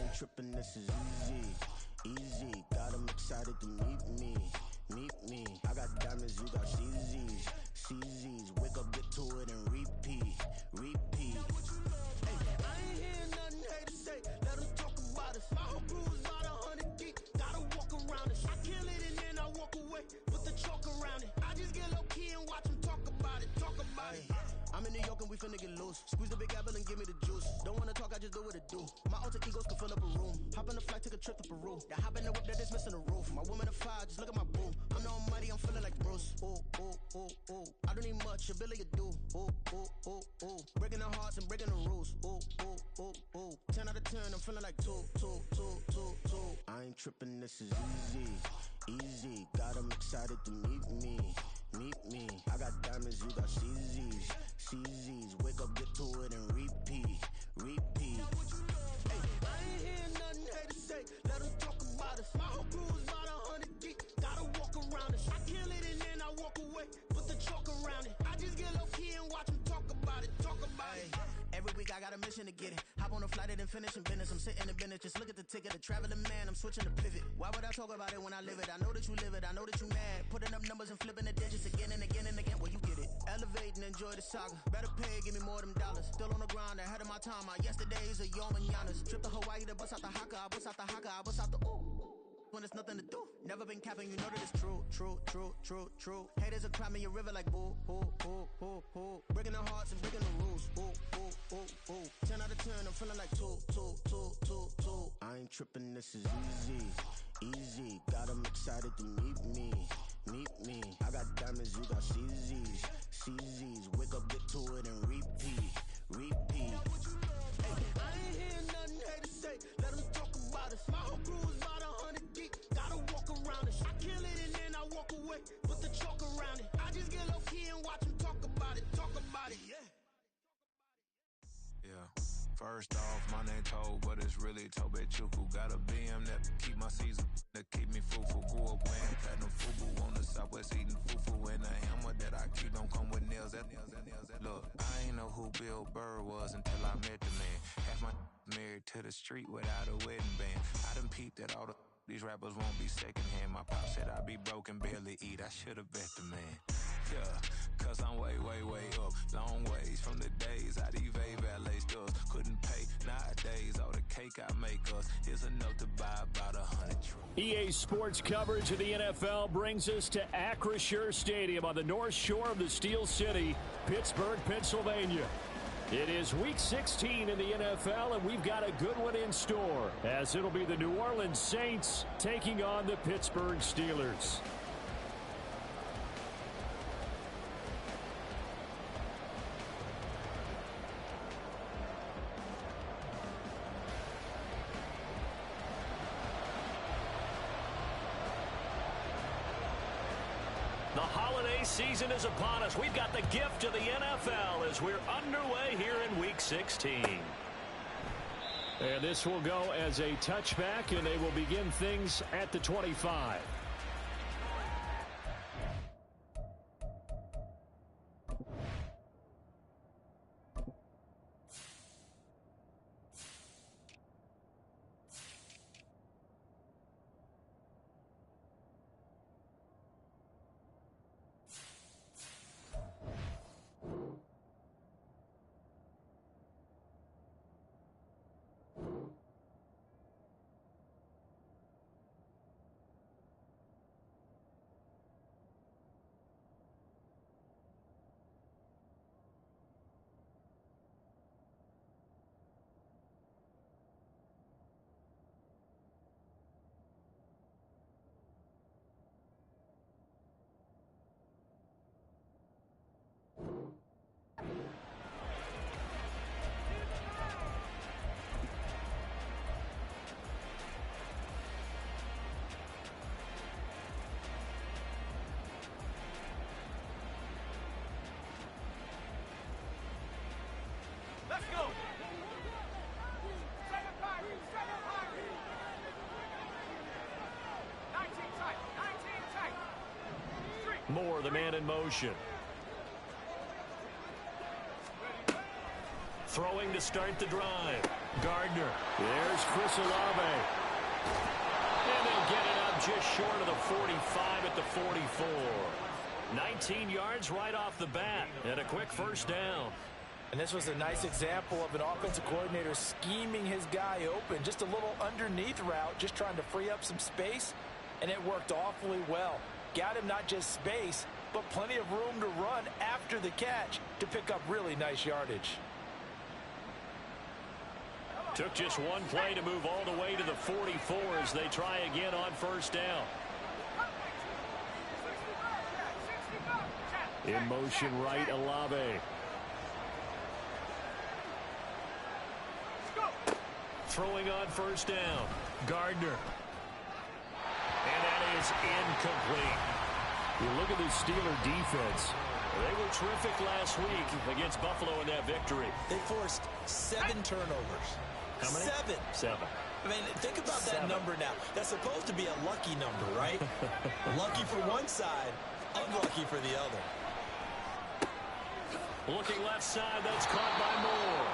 ain't tripping, this is easy, easy. Got 'em excited to meet me, meet me. I got diamonds, you got CZs, CZs. Wake up, get to it and repeat, repeat. Hey, I ain't hearing nothing haters say. Let 'em talk about us. My whole crew is about 100 deep. Gotta walk around it. I kill it and then I walk away. Put the chalk around it. I just get low key and watch 'em talk about it. Talk about it. I'm in New York and we finna get loose. Squeeze the big apple and give me the juice. Don't wanna talk, I just do what it do. My alter egos can fill up a room. Hop in a flight, take a trip to Peru. That hop in the whip that is missing the roof. My woman a fire, just look at my boo. I'm the almighty, I'm feeling like Bruce. Ooh, ooh, ooh, ooh. I don't need much, ability to do. Ooh, ooh, ooh, ooh. Breaking the hearts and breaking the rules. Ooh, ooh, ooh, ooh. 10 out of 10, I'm feeling like 2, 2, 2, 2, 2. I ain't tripping, this is easy, easy. Got 'em excited to meet me, meet me. I got diamonds, you got CZs, CZs. Wake up, get to it and repeat, repeat. Hey, I ain't hearing nothing haters say. Let 'em talk about us. My whole crew is about 100 deep. Gotta walk around it. I kill it and then I walk away. Put the chalk around it. I just get low key and watch 'em talk about it. Talk about it. Every week I got a mission to get it. Hop on a flight and then finish in business. I'm sitting in business. Just look at the ticket. A traveling man. I'm switching to pivot. Why would I talk about it when I live it? I know that you live it. I know that you mad. Putting up numbers and flipping the digits again and again and again. Well, you get it. Elevate and enjoy the saga. Better pay, give me more than dollars. Still on the grind, ahead of my time. My yesterdays are your mananas. Trip to Hawaii to bust out the haka. I bust out the haka. I bust out the ooh. When there's nothing to do. Never been capping, you know that it's true, true, true, true, true. Haters are climbing your river like boo, boo, boo, boo, boo. Breaking the hearts and breaking the rules. Ooh, ooh, ooh, ooh. 10 out of 10, I'm feeling like 2, 2, 2, 2, 2. I ain't tripping, this is easy, easy. Got 'em excited to meet me, meet me. I got diamonds, you got CZs, CZs. Wake up, get to it and repeat, repeat. Hey, I ain't hearing nothing haters say. Let 'em talk about us. My whole crew is about 100 deep. Gotta walk around it. I kill it and then I walk away. Put the chalk around it. I just get low key and watch 'em talk about it. Talk about it, yeah. Yeah. First off, my name Toe, but it's really Tobe Chuku. Got a BM that keep my season, that keep me fruitful. Grew up wearing platinum fubu on the southwest eating fufu. And a hammer that I keep don't come with nails. Look, I ain't know who Bill Burr was until I met the man. Half my married to the street without a wedding band. I done peeped that all these rappers won't be secondhand. My pop said I'd be broke and barely eat. I should've bet the man. Yeah, cause I'm way, way, way up. Long ways from the days I eBay valet stores. Couldn't pay nowadays. All the cake I make us is enough to buy about 100 trucks. EA Sports coverage of the NFL brings us to Acrisure Stadium on the north shore of the Steel City, Pittsburgh, Pennsylvania. It is Week 16 in the NFL, and we've got a good one in store, as it'll be the New Orleans Saints taking on the Pittsburgh Steelers. The holiday season is upon us. We've got the gift of the NFL as we're underway here in Week 16. And this will go as a touchback, and they will begin things at the 25. Let's go. Second five. 19 tight. 19 tight. Street. Moore, the man in motion. Throwing to start the drive. Gardner. There's Chris Olave. And they'll get it up just short of the 45 at the 44. 19 yards right off the bat. And a quick first down. And this was a nice example of an offensive coordinator scheming his guy open. Just a little underneath route, just trying to free up some space. And it worked awfully well. Got him not just space, but plenty of room to run after the catch to pick up really nice yardage. Took just one play to move all the way to the 44 as they try again on first down. In motion right, Olave. Throwing on first down. Gardner. And that is incomplete. You look at the Steeler defense. They were terrific last week against Buffalo in that victory. They forced 7 turnovers. How many? 7. I mean, think about that number now. That's supposed to be a lucky number, right? Lucky for one side, unlucky for the other. Looking left side, that's caught by Moore.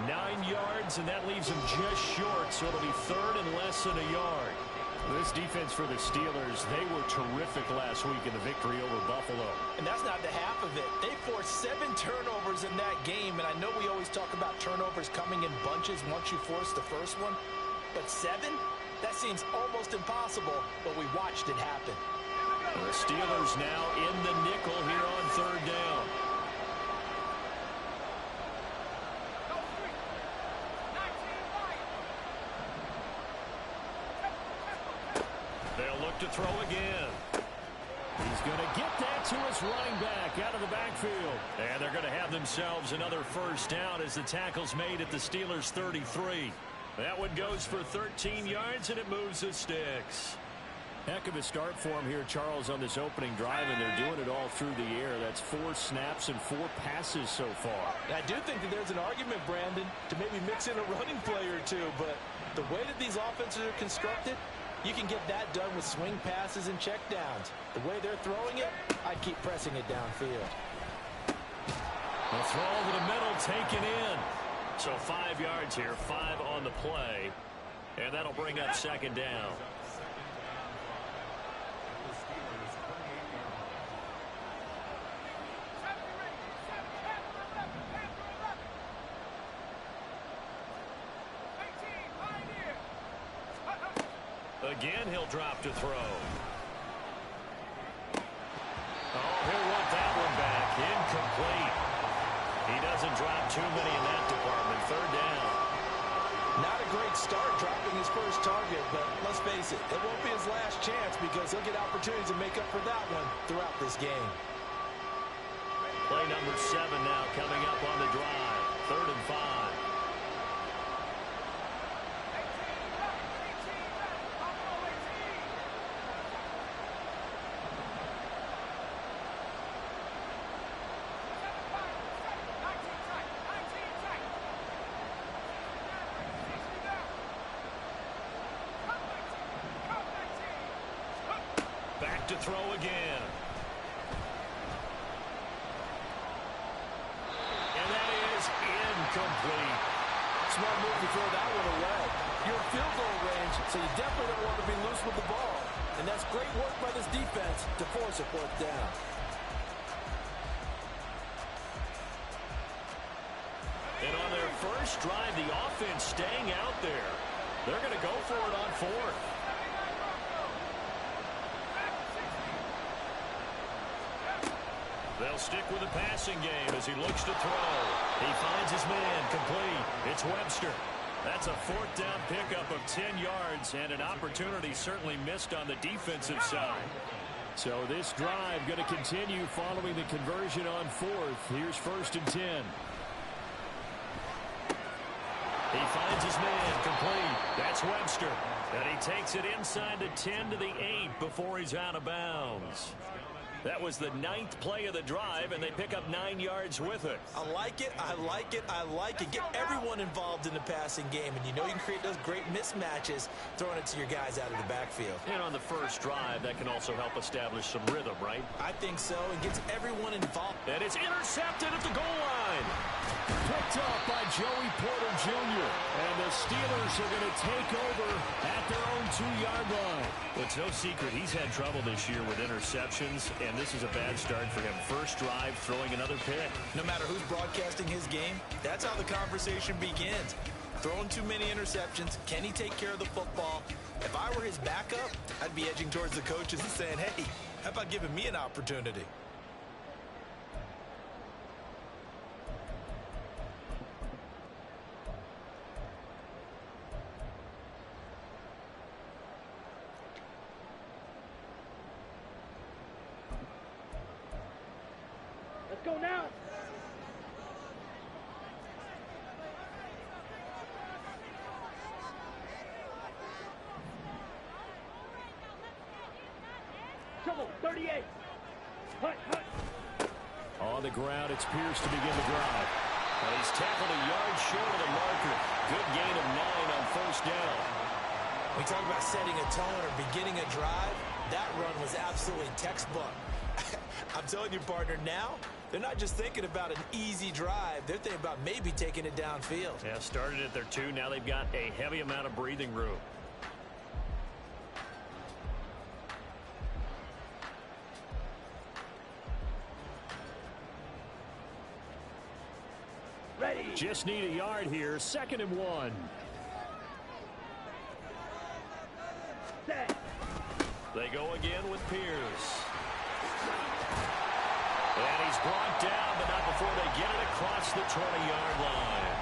9 yards, and that leaves him just short, so it'll be third and less than a yard. This defense for the Steelers, they were terrific last week in the victory over Buffalo. And that's not the half of it. They forced 7 turnovers in that game, and I know we always talk about turnovers coming in bunches once you force the first one. But 7? That seems almost impossible, but we watched it happen. The Steelers now in the nickel here on third down. They'll look to throw again. He's going to get that to his running back out of the backfield. And they're going to have themselves another first down as the tackle's made at the Steelers' 33. That one goes for 13 yards, and it moves the sticks. Heck of a start for him here, Charles, on this opening drive, and they're doing it all through the air. That's 4 snaps and 4 passes so far. And I do think that there's an argument, Brandon, to maybe mix in a running play or two, but the way that these offenses are constructed, you can get that done with swing passes and checkdowns. The way they're throwing it, I keep pressing it downfield. The throw over the middle, taken in. So 5 yards here, 5 on the play. And that'll bring up second down. Again, he'll drop to throw. Oh, he'll want that one back. Incomplete. He doesn't drop too many in that department. Third down. Not a great start dropping his first target, but let's face it, it won't be his last chance because he'll get opportunities to make up for that one throughout this game. Play number 7 now coming up on the drive. 3rd and 5. Back to throw again. And that is incomplete. Smart move to throw that one away. You're in field goal range, so you definitely don't want to be loose with the ball. And that's great work by this defense to force a 4th down. And on their first drive, the offense staying out there. They're going to go for it on 4th. They'll stick with the passing game as he looks to throw. He finds his man complete. It's Webster. That's a 4th down pickup of 10 yards and an opportunity certainly missed on the defensive side. So this drive going to continue following the conversion on 4th. Here's 1st and 10. He finds his man complete. That's Webster. And he takes it inside the 10 to the 8 before he's out of bounds. That was the 9th play of the drive, and they pick up 9 yards with it. I like it, I like it, I like it. Get everyone involved in the passing game, and you know you can create those great mismatches throwing it to your guys out of the backfield. And on the first drive, that can also help establish some rhythm, right? I think so. It gets everyone involved. And it's intercepted at the goal line. Picked up by Joey Porter Jr. And the Steelers are going to take over at their own 2-yard line. Well, it's no secret he's had trouble this year with interceptions, and this is a bad start for him. First drive, throwing another pick. No matter who's broadcasting his game, that's how the conversation begins. Throwing too many interceptions. Can he take care of the football? If I were his backup, I'd be edging towards the coaches and saying, hey, how about giving me an opportunity? Let's go now. Trouble, 38. Hut. On the ground, it's Pierce to begin the drive. Well, he's tackled a yard short of the marker. Good gain of 9 on first down. We talk about setting a tone or beginning a drive. That run was absolutely textbook. I'm telling you, partner, now they're not just thinking about an easy drive. They're thinking about maybe taking it downfield. Yeah, started at their 2. Now they've got a heavy amount of breathing room. Ready. Just need a yard here. 2nd and 1. Set. They go again with Pierce. And he's brought down, but not before they get it across the 20-yard line.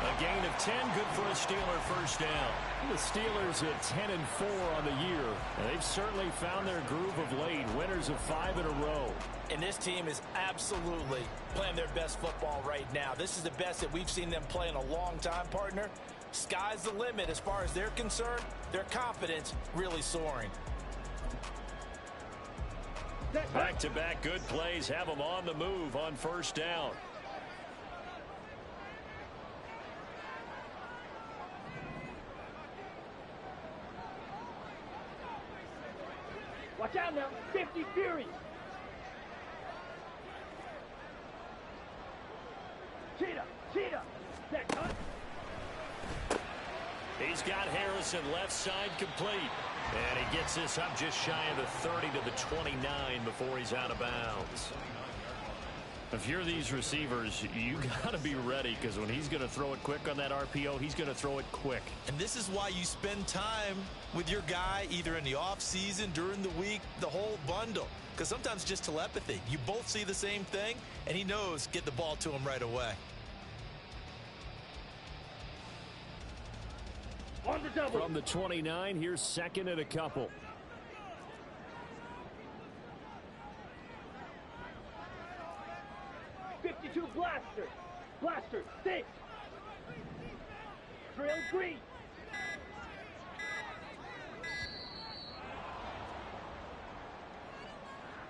A gain of 10, good for a Steeler first down. The Steelers at 10-4 on the year. And they've certainly found their groove of late. Winners of 5 in a row. And this team is absolutely playing their best football right now. This is the best that we've seen them play in a long time, partner. Sky's the limit as far as they're concerned. Their confidence really soaring. Back-to-back good plays have them on the move on first down. Watch out now. 50 Fury. Cheetah. Set, cut. He's got Harrison left side complete. And he gets this up just shy of the 30 to the 29 before he's out of bounds. If you're these receivers, you got to be ready, because when he's going to throw it quick on that RPO, he's going to throw it quick. And this is why you spend time with your guy either in the offseason, during the week, the whole bundle. Because sometimes just telepathy. You both see the same thing, and he knows get the ball to him right away. On the double. From the 29, here's 2nd and a couple. Blaster, 6. Trail green.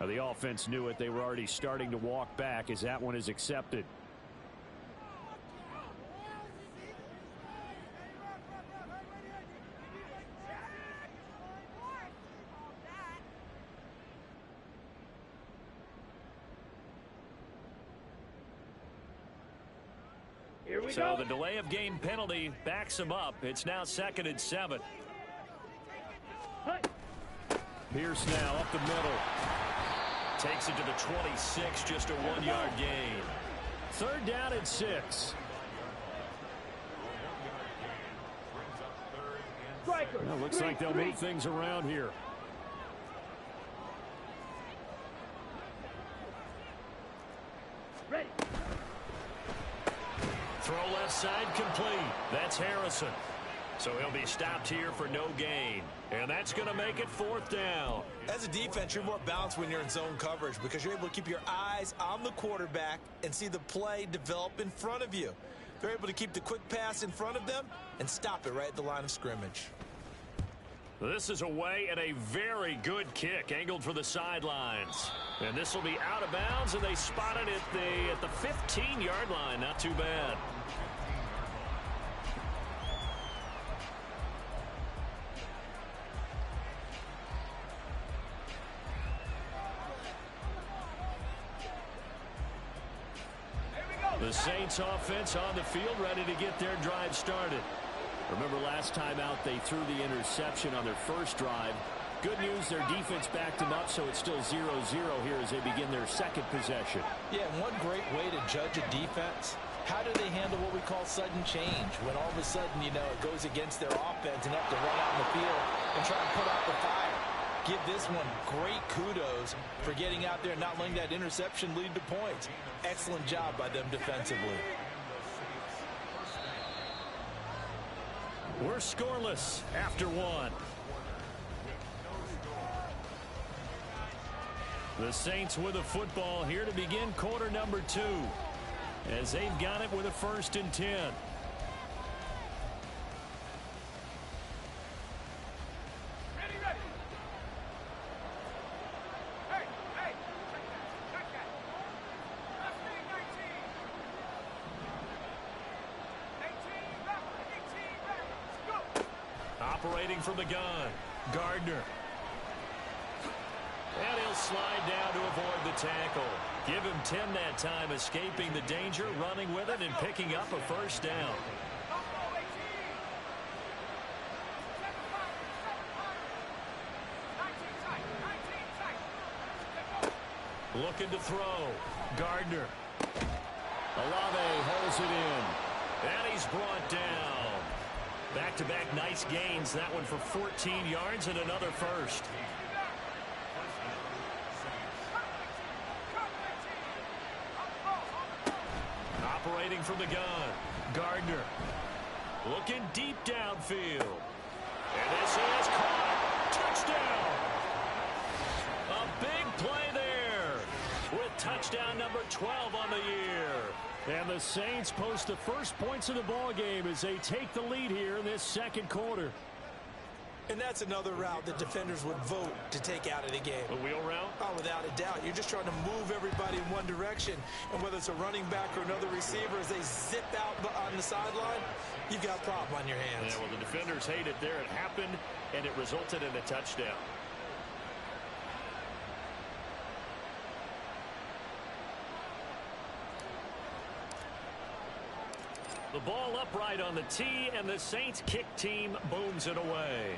Now the offense knew it. They were already starting to walk back as that one is accepted. So the delay of game penalty backs him up. It's now 2nd and 7. Pierce now up the middle. Takes it to the 26, just a 1-yard gain. 3rd down and 6. Well, looks like they'll move things around here. Ready. Throw left side complete. That's Harrison. So he'll be stopped here for no gain. And that's going to make it 4th down. As a defense, you're more balanced when you're in zone coverage because you're able to keep your eyes on the quarterback and see the play develop in front of you. They're able to keep the quick pass in front of them and stop it right at the line of scrimmage. This is away and a very good kick angled for the sidelines. And this will be out of bounds, and they spot it at the 15-yard line. Not too bad. Here we go. The Saints offense on the field, ready to get their drive started. Remember last time out they threw the interception on their first drive. Good news, their defense backed them up, so it's still 0-0 here as they begin their second possession. Yeah, and one great way to judge a defense, how do they handle what we call sudden change? When all of a sudden, you know, it goes against their offense and have to run out in the field and try and put out the fire. Give this one great kudos for getting out there and not letting that interception lead to points. Excellent job by them defensively. We're scoreless after one. The Saints with the football here to begin quarter number 2. As they've got it with a 1st and 10. Operating from the gun, Gardner. And he'll slide down to avoid the tackle. Give him 10 that time, escaping the danger, running with it, and picking up a 1st down. Looking to throw. Gardner. Olave holds it in. And he's brought down. Back-to-back nice gains. That one for 14 yards and another 1st. Operating from the gun. Gardner. Looking deep downfield. And this is caught. Touchdown. A big play there. With touchdown number 12 on the year. And the Saints post the first points of the ball game as they take the lead here in this second quarter. And that's another route that defenders would vote to take out of the game. A wheel route? Oh, without a doubt. You're just trying to move everybody in one direction. And whether it's a running back or another receiver, as they zip out on the sideline, you've got a problem on your hands. Yeah, well, the defenders hate it there. It happened, and it resulted in a touchdown. The ball upright on the tee, and the Saints kick team booms it away.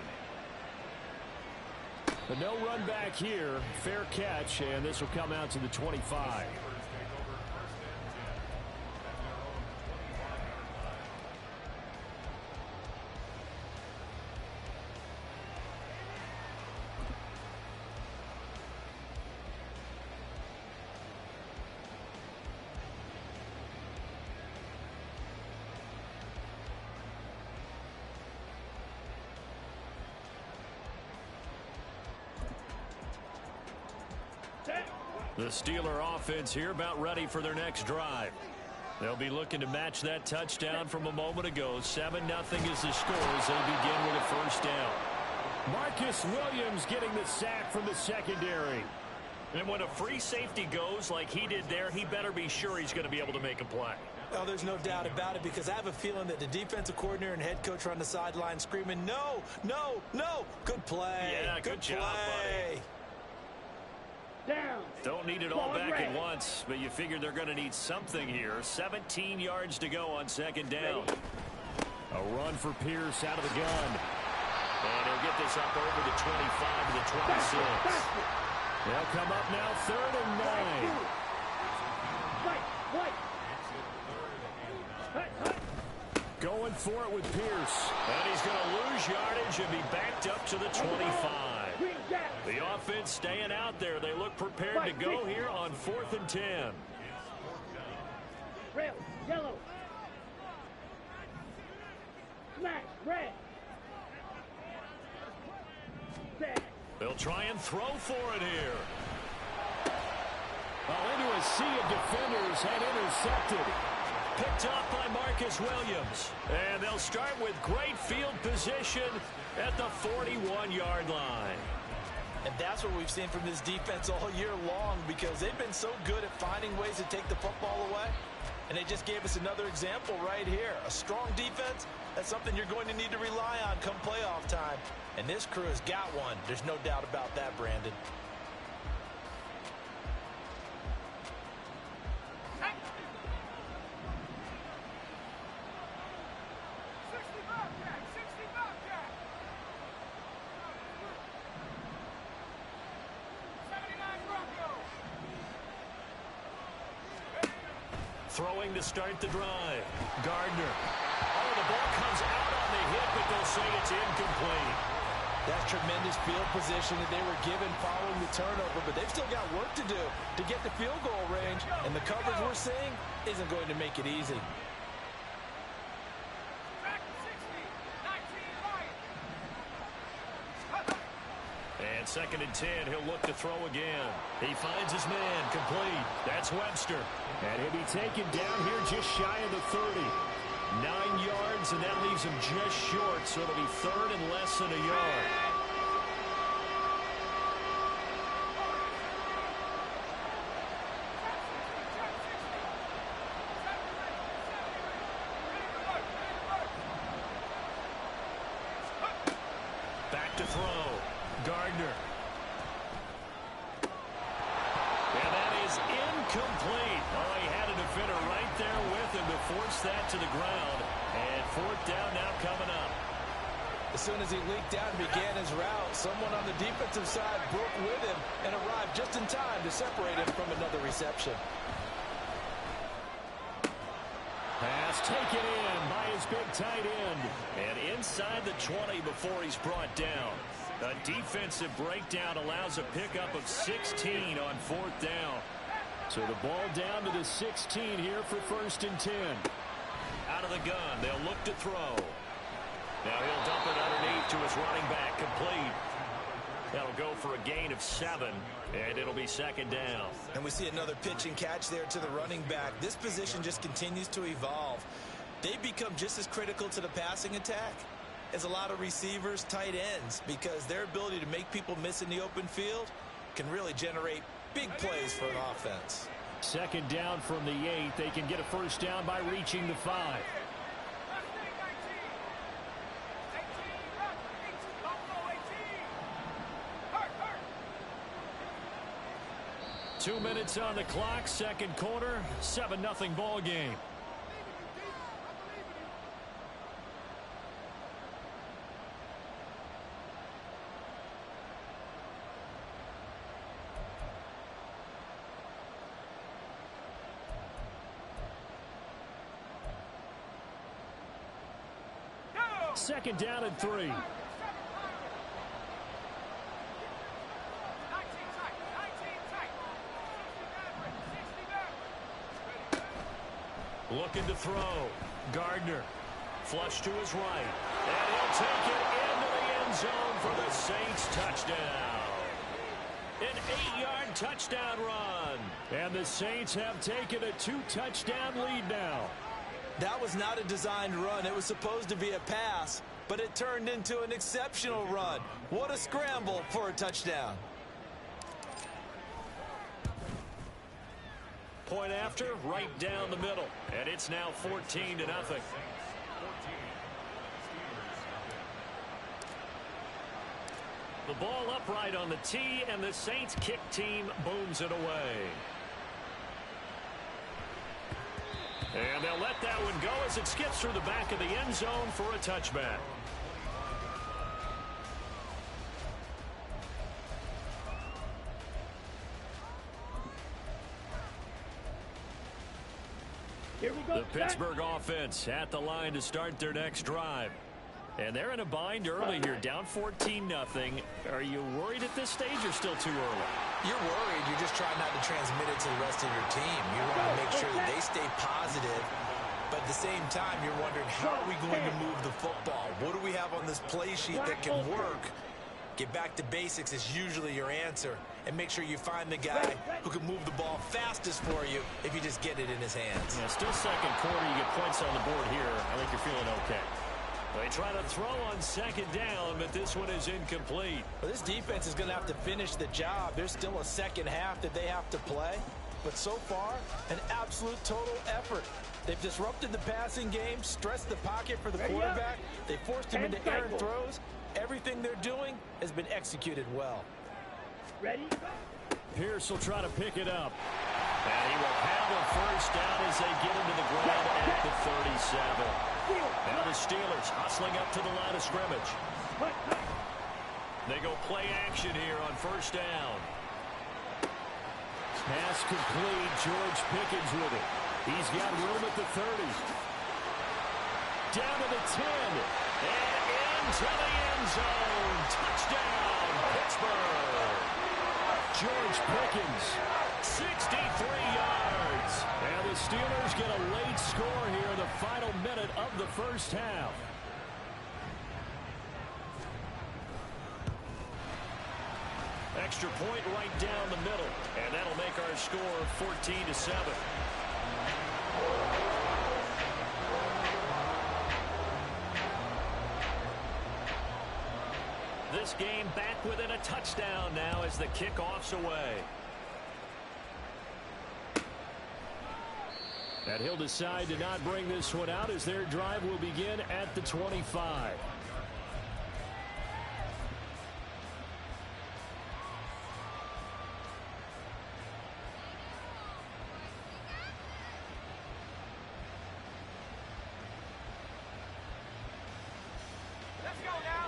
But no run back here. Fair catch, and this will come out to the 25. The Steeler offense here about ready for their next drive. They'll be looking to match that touchdown from a moment ago. 7-0 is the score as they begin with a 1st down. Marcus Williams getting the sack from the secondary. And when a free safety goes like he did there, he better be sure he's going to be able to make a play. Well, there's no doubt about it, because I have a feeling that the defensive coordinator and head coach are on the sideline screaming, no, no, no. Good play. Yeah, good job, buddy. Down. Don't need it all back at once, but you figure they're going to need something here. 17 yards to go on 2nd down. A run for Pierce out of the gun. And he'll get this up over the 25 to the 26. They'll come up now 3rd and 9. Going for it with Pierce. And he's going to lose yardage and be backed up to the 25. The offense staying out there. They look prepared to go here on 4th and 10. Red, yellow. Smash, red. Set. They'll try and throw for it here. Well, into a sea of defenders and intercepted. Picked up by Marcus Williams. And they'll start with great field position at the 41-yard line. And that's what we've seen from this defense all year long, because they've been so good at finding ways to take the football away. And they just gave us another example right here. A strong defense, that's something you're going to need to rely on come playoff time. And this crew has got one. There's no doubt about that, Brandon. Throwing to start the drive. Gardner. Oh, the ball comes out on the hit, but they'll say it's incomplete. That's tremendous field position that they were given following the turnover, but they've still got work to do to get the field goal range, and the coverage we're seeing isn't going to make it easy. And 2nd and 10, he'll look to throw again. He finds his man, complete. That's Webster. And he'll be taken down here just shy of the 30. 9 yards, and that leaves him just short, so it'll be 3rd and less than a yard. Back to throw. Gardner. And that is incomplete. Oh, he had a defender right there with him to force that to the ground. And 4th down now coming up. As soon as he leaked out and began his route, someone on the defensive side broke with him and arrived just in time to separate him from another reception. Pass taken in by his big tight end. And inside the 20 before he's brought down. A defensive breakdown allows a pickup of 16 on 4th down. So the ball down to the 16 here for 1st and 10. Out of the gun, they'll look to throw. Now he'll dump it underneath to his running back, complete. That'll go for a gain of 7, and it'll be 2nd down. And we see another pitch and catch there to the running back. This position just continues to evolve. They become just as critical to the passing attack as a lot of receivers, tight ends, because their ability to make people miss in the open field can really generate big plays for an offense. 2nd down from the 8. They can get a 1st down by reaching the 5. 2 minutes on the clock, 2nd quarter, 7-0 ball game. Second down and 3. Looking to throw. Gardner. Flush to his right. And he'll take it into the end zone for the Saints touchdown. An 8-yard touchdown run. And the Saints have taken a 2-touchdown lead now. That was not a designed run. It was supposed to be a pass, but it turned into an exceptional run. What a scramble for a touchdown. Point after, right down the middle. And it's now 14-0. The ball upright on the tee, and the Saints kick team booms it away. And they'll let that one go as it skips through the back of the end zone for a touchback. Here we go. The Pittsburgh offense at the line to start their next drive. And they're in a bind early here, down 14-0. Are you worried at this stage or still too early? You're worried. You're just trying not to transmit it to the rest of your team. You want to make sure that they stay positive. But at the same time, you're wondering, how are we going to move the football? What do we have on this play sheet that can work? Get back to basics is usually your answer. And make sure you find the guy who can move the ball fastest for you if you just get it in his hands. Yeah, still second quarter. You get points on the board here. I think you're feeling okay. They try to throw on second down, but this one is incomplete. Well, this defense is going to have to finish the job. There's still a second half that they have to play. But so far, an absolute total effort. They've disrupted the passing game, stressed the pocket for the quarterback. They forced him into errant throws. Everything they're doing has been executed well. Ready? Pierce will try to pick it up. And he will have a first down as they get into the ground at the 37. Now the Steelers hustling up to the line of scrimmage. They go play action here on first down. Pass complete. George Pickens with it. He's got room at the 30. Down to the 10. And into the end zone. Touchdown, Pittsburgh. George Pickens, 63 yards. And the Steelers get a late score here in the final minute of the first half. Extra point right down the middle. And that'll make our score 14-7. This game back within a touchdown now as the kickoff's away. And he'll decide to not bring this one out as their drive will begin at the 25.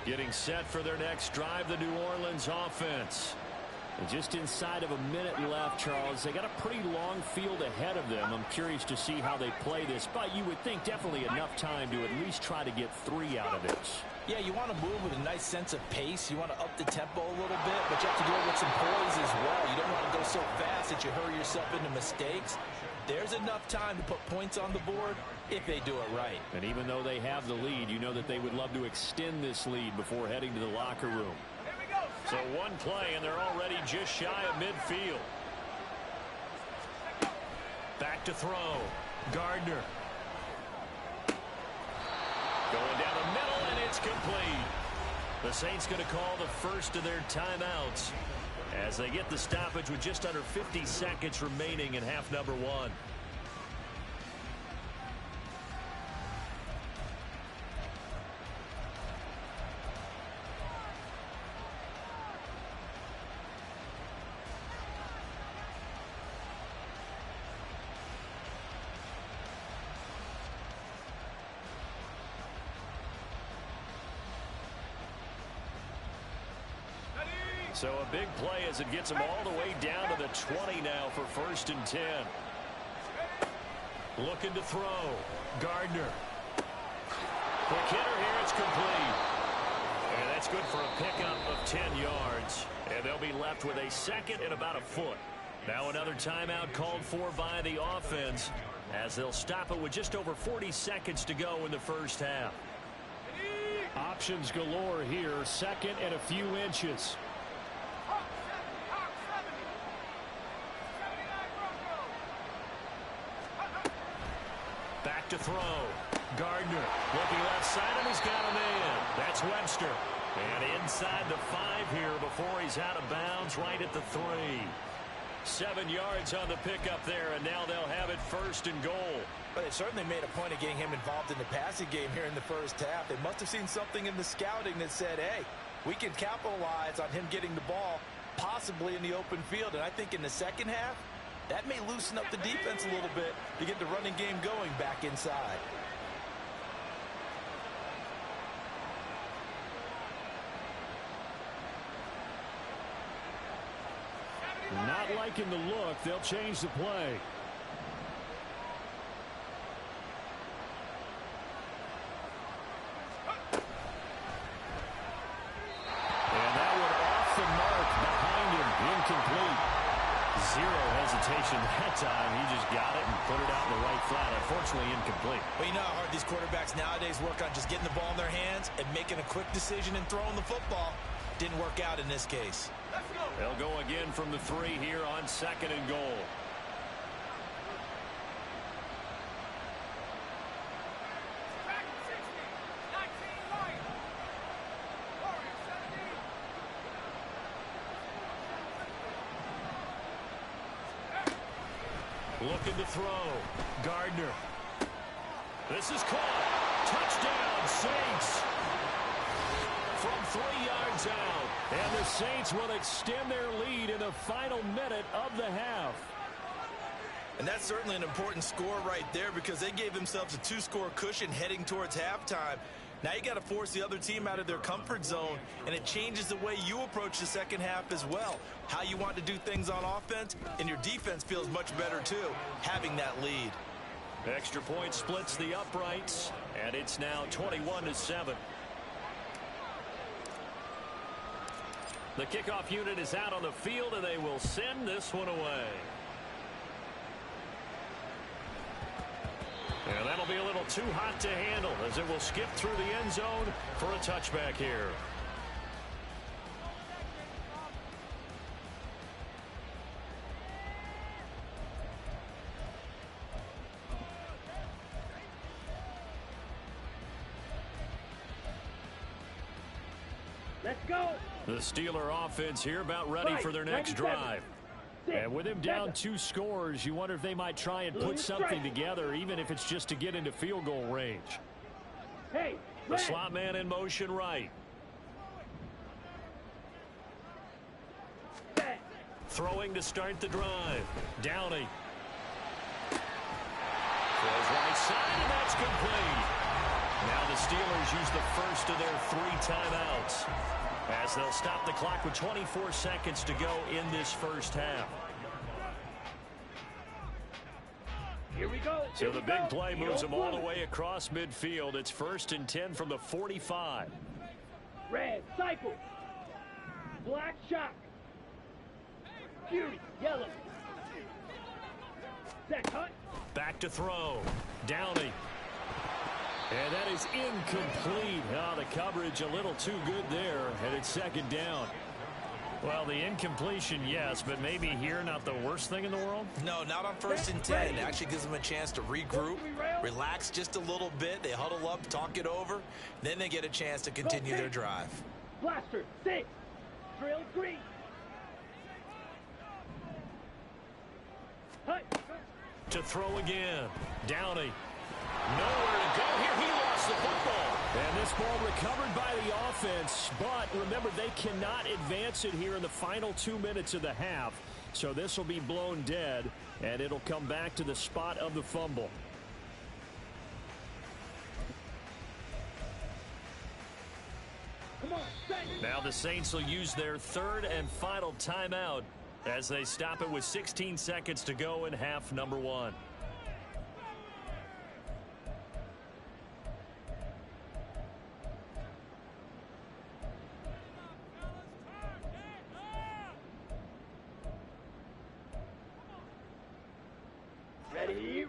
Getting set for their next drive, the New Orleans offense. And just inside of a minute left, Charles. They got a pretty long field ahead of them. I'm curious to see how they play this, but you would think definitely enough time to at least try to get 3 out of this. Yeah, you want to move with a nice sense of pace. You want to up the tempo a little bit, but you have to do it with some poise as well. You don't want to go so fast that you hurry yourself into mistakes. There's enough time to put points on the board if they do it right. And even though they have the lead, you know that they would love to extend this lead before heading to the locker room. So one play, and they're already just shy of midfield. Back to throw. Gardner. Going down the middle, and it's complete. The Saints going to call the first of their timeouts as they get the stoppage with just under 50 seconds remaining in half number 1. So a big play as it gets them all the way down to the 20 now for 1st and 10. Looking to throw. Gardner. Quick hitter here. It's complete. And that's good for a pickup of 10 yards. And they'll be left with a second and about a foot. Now another timeout called for by the offense as they'll stop it with just over 40 seconds to go in the first half. Options galore here. 2nd and a few inches. Back to throw. Gardner looking left side, and he's got a man. That's Webster. And inside the 5 here before he's out of bounds right at the 3. 7 yards on the pickup there, and now they'll have it 1st and goal. But they certainly made a point of getting him involved in the passing game here in the first half. They must have seen something in the scouting that said, hey, we can capitalize on him getting the ball possibly in the open field. And I think in the second half, that may loosen up the defense a little bit to get the running game going back inside. Not liking the look. They'll change the play. And that one off the mark behind him. Incomplete. Zero hesitation that time. He just got it and put it out in the right flat. Unfortunately, incomplete. Well, you know how hard these quarterbacks nowadays work on just getting the ball in their hands and making a quick decision and throwing the football. Didn't work out in this case. They'll go again from the 3 here on 2nd and goal. Looking to throw. Gardner. This is caught. Touchdown, Saints. From 3 yards out. And the Saints will extend their lead in the final minute of the half. And that's certainly an important score right there because they gave themselves a 2-score cushion heading towards halftime. Now you got to force the other team out of their comfort zone, and it changes the way you approach the second half as well. How you want to do things on offense, and your defense feels much better too, having that lead. Extra point splits the uprights, and it's now 21-7. The kickoff unit is out on the field, and they will send this one away. And that'll be a little too hot to handle as it will skip through the end zone for a touchback here. Let's go. The Steeler offense here about ready for their next drive. And with him down 2 scores, you wonder if they might try and put something together, even if it's just to get into field goal range. Hey, the slot man in motion right. Throwing to start the drive. Downey. Throws right side, and that's complete. Now the Steelers use the first of their 3 timeouts, as they'll stop the clock with 24 seconds to go in this first half. Here we go. So the big play moves them all the way across midfield. It's 1st and 10 from the 45. Red, cycle. Black, shock. Fury, yellow. Set, cut. Back to throw. Downey. And that is incomplete. Oh, the coverage a little too good there, and it's 2nd down. Well, the incompletion, yes, but maybe here not the worst thing in the world? No, not on 1st and 10. It actually gives them a chance to regroup, relax just a little bit. They huddle up, talk it over. Then they get a chance to continue their drive. Blaster, 6. Drill, green. Hut. To throw again. Downey. Nowhere to go here. He lost the football. And this ball recovered by the offense. But remember, they cannot advance it here in the final 2 minutes of the half. So this will be blown dead, and it'll come back to the spot of the fumble. Come on, now the Saints will use their 3rd and final timeout as they stop it with 16 seconds to go in half number 1.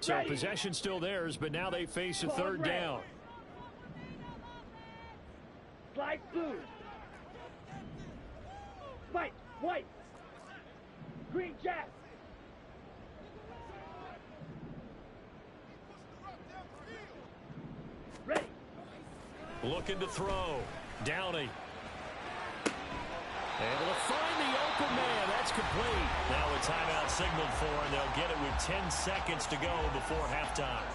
So possession still theirs, but now they face a 3rd down. Slide blue. White, white. Green jack. Ready. Looking to throw. Downey. Able to find the open man. That's complete. Now a timeout signaled for, and they'll get it with 10 seconds to go before halftime.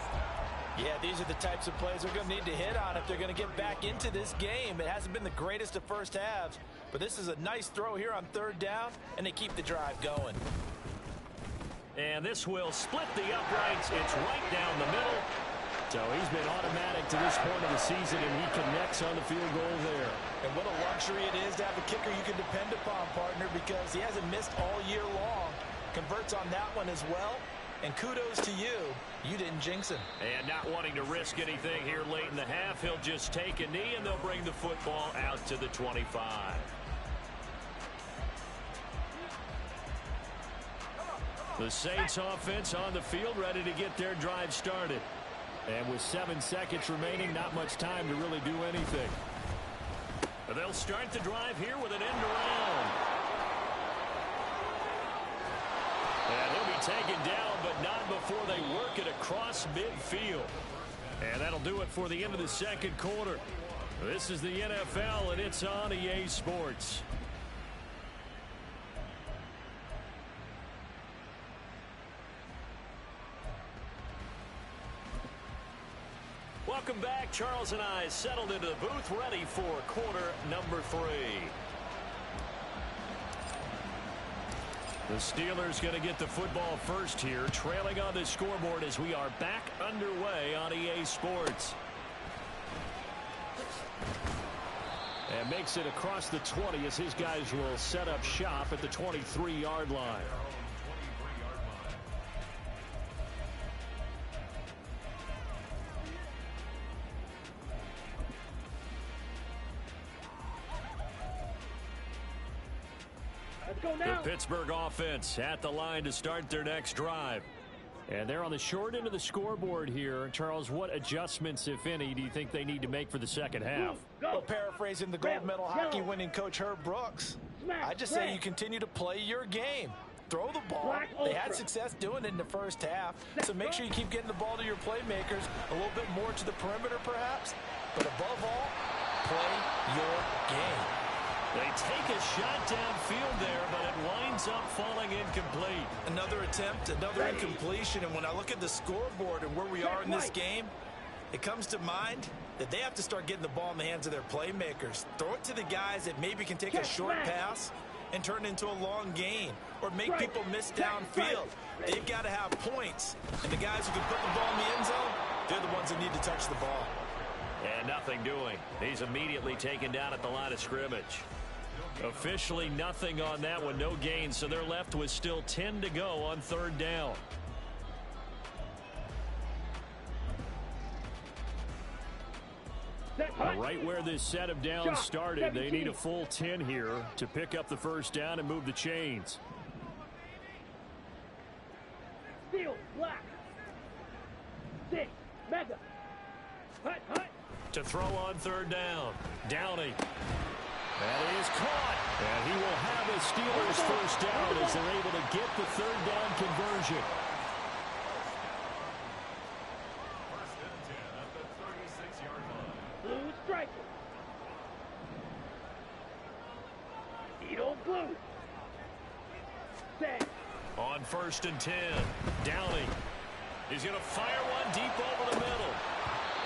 Yeah, these are the types of plays they're going to need to hit on if they're going to get back into this game. It hasn't been the greatest of first halves, but this is a nice throw here on 3rd down, and they keep the drive going. And this will split the uprights. It's right down the middle. So he's been automatic to this point of the season, and he connects on the field goal there. And what a luxury it is to have a kicker you can depend upon, partner, because he hasn't missed all year long. Converts on that one as well. And kudos to you. You didn't jinx him. And not wanting to risk anything here late in the half, he'll just take a knee, and they'll bring the football out to the 25. The Saints offense on the field, ready to get their drive started. And with 7 seconds remaining, not much time to really do anything. They'll start the drive here with an end around. And he'll be taken down, but not before they work it across midfield. And that'll do it for the end of the 2nd quarter. This is the NFL, and it's on EA Sports. Welcome back. Charles and I settled into the booth, ready for quarter number 3. The Steelers going to get the football first here, trailing on the scoreboard as we are back underway on EA Sports. And makes it across the 20 as his guys will set up shop at the 23-yard line. Let's go The now. Pittsburgh offense at the line to start their next drive. And they're on the short end of the scoreboard here. Charles, what adjustments, if any, do you think they need to make for the second half? Well, paraphrasing the gold medal hockey winning coach Herb Brooks, I just say you continue to play your game. Throw the ball. They had success doing it in the first half, so make sure you keep getting the ball to your playmakers, a little bit more to the perimeter perhaps, but above all, play your game. They take a shot downfield there, but it winds up falling incomplete. Another attempt, another incompletion, and when I look at the scoreboard and where we are in this game, it comes to mind that they have to start getting the ball in the hands of their playmakers. Throw it to the guys that maybe can take a short pass and turn it into a long gain or make people miss downfield. They've got to have points, and the guys who can put the ball in the end zone, they're the ones that need to touch the ball. And nothing doing. He's immediately taken down at the line of scrimmage. Officially nothing on that one, no gain, so they're left with still 10 to go on third down. Right where this set of downs started, they need a full 10 here to pick up the first down and move the chains. Steel, black. 6, mega. Hut, hut. To throw on third down. Downey. That is caught. And he will have a Steelers first down as they're able to get the third down conversion. First and 10 at the 36-yard line. Blue striker. Edo blue. Set. On first and 10, Downey. He's going to fire one deep over the middle.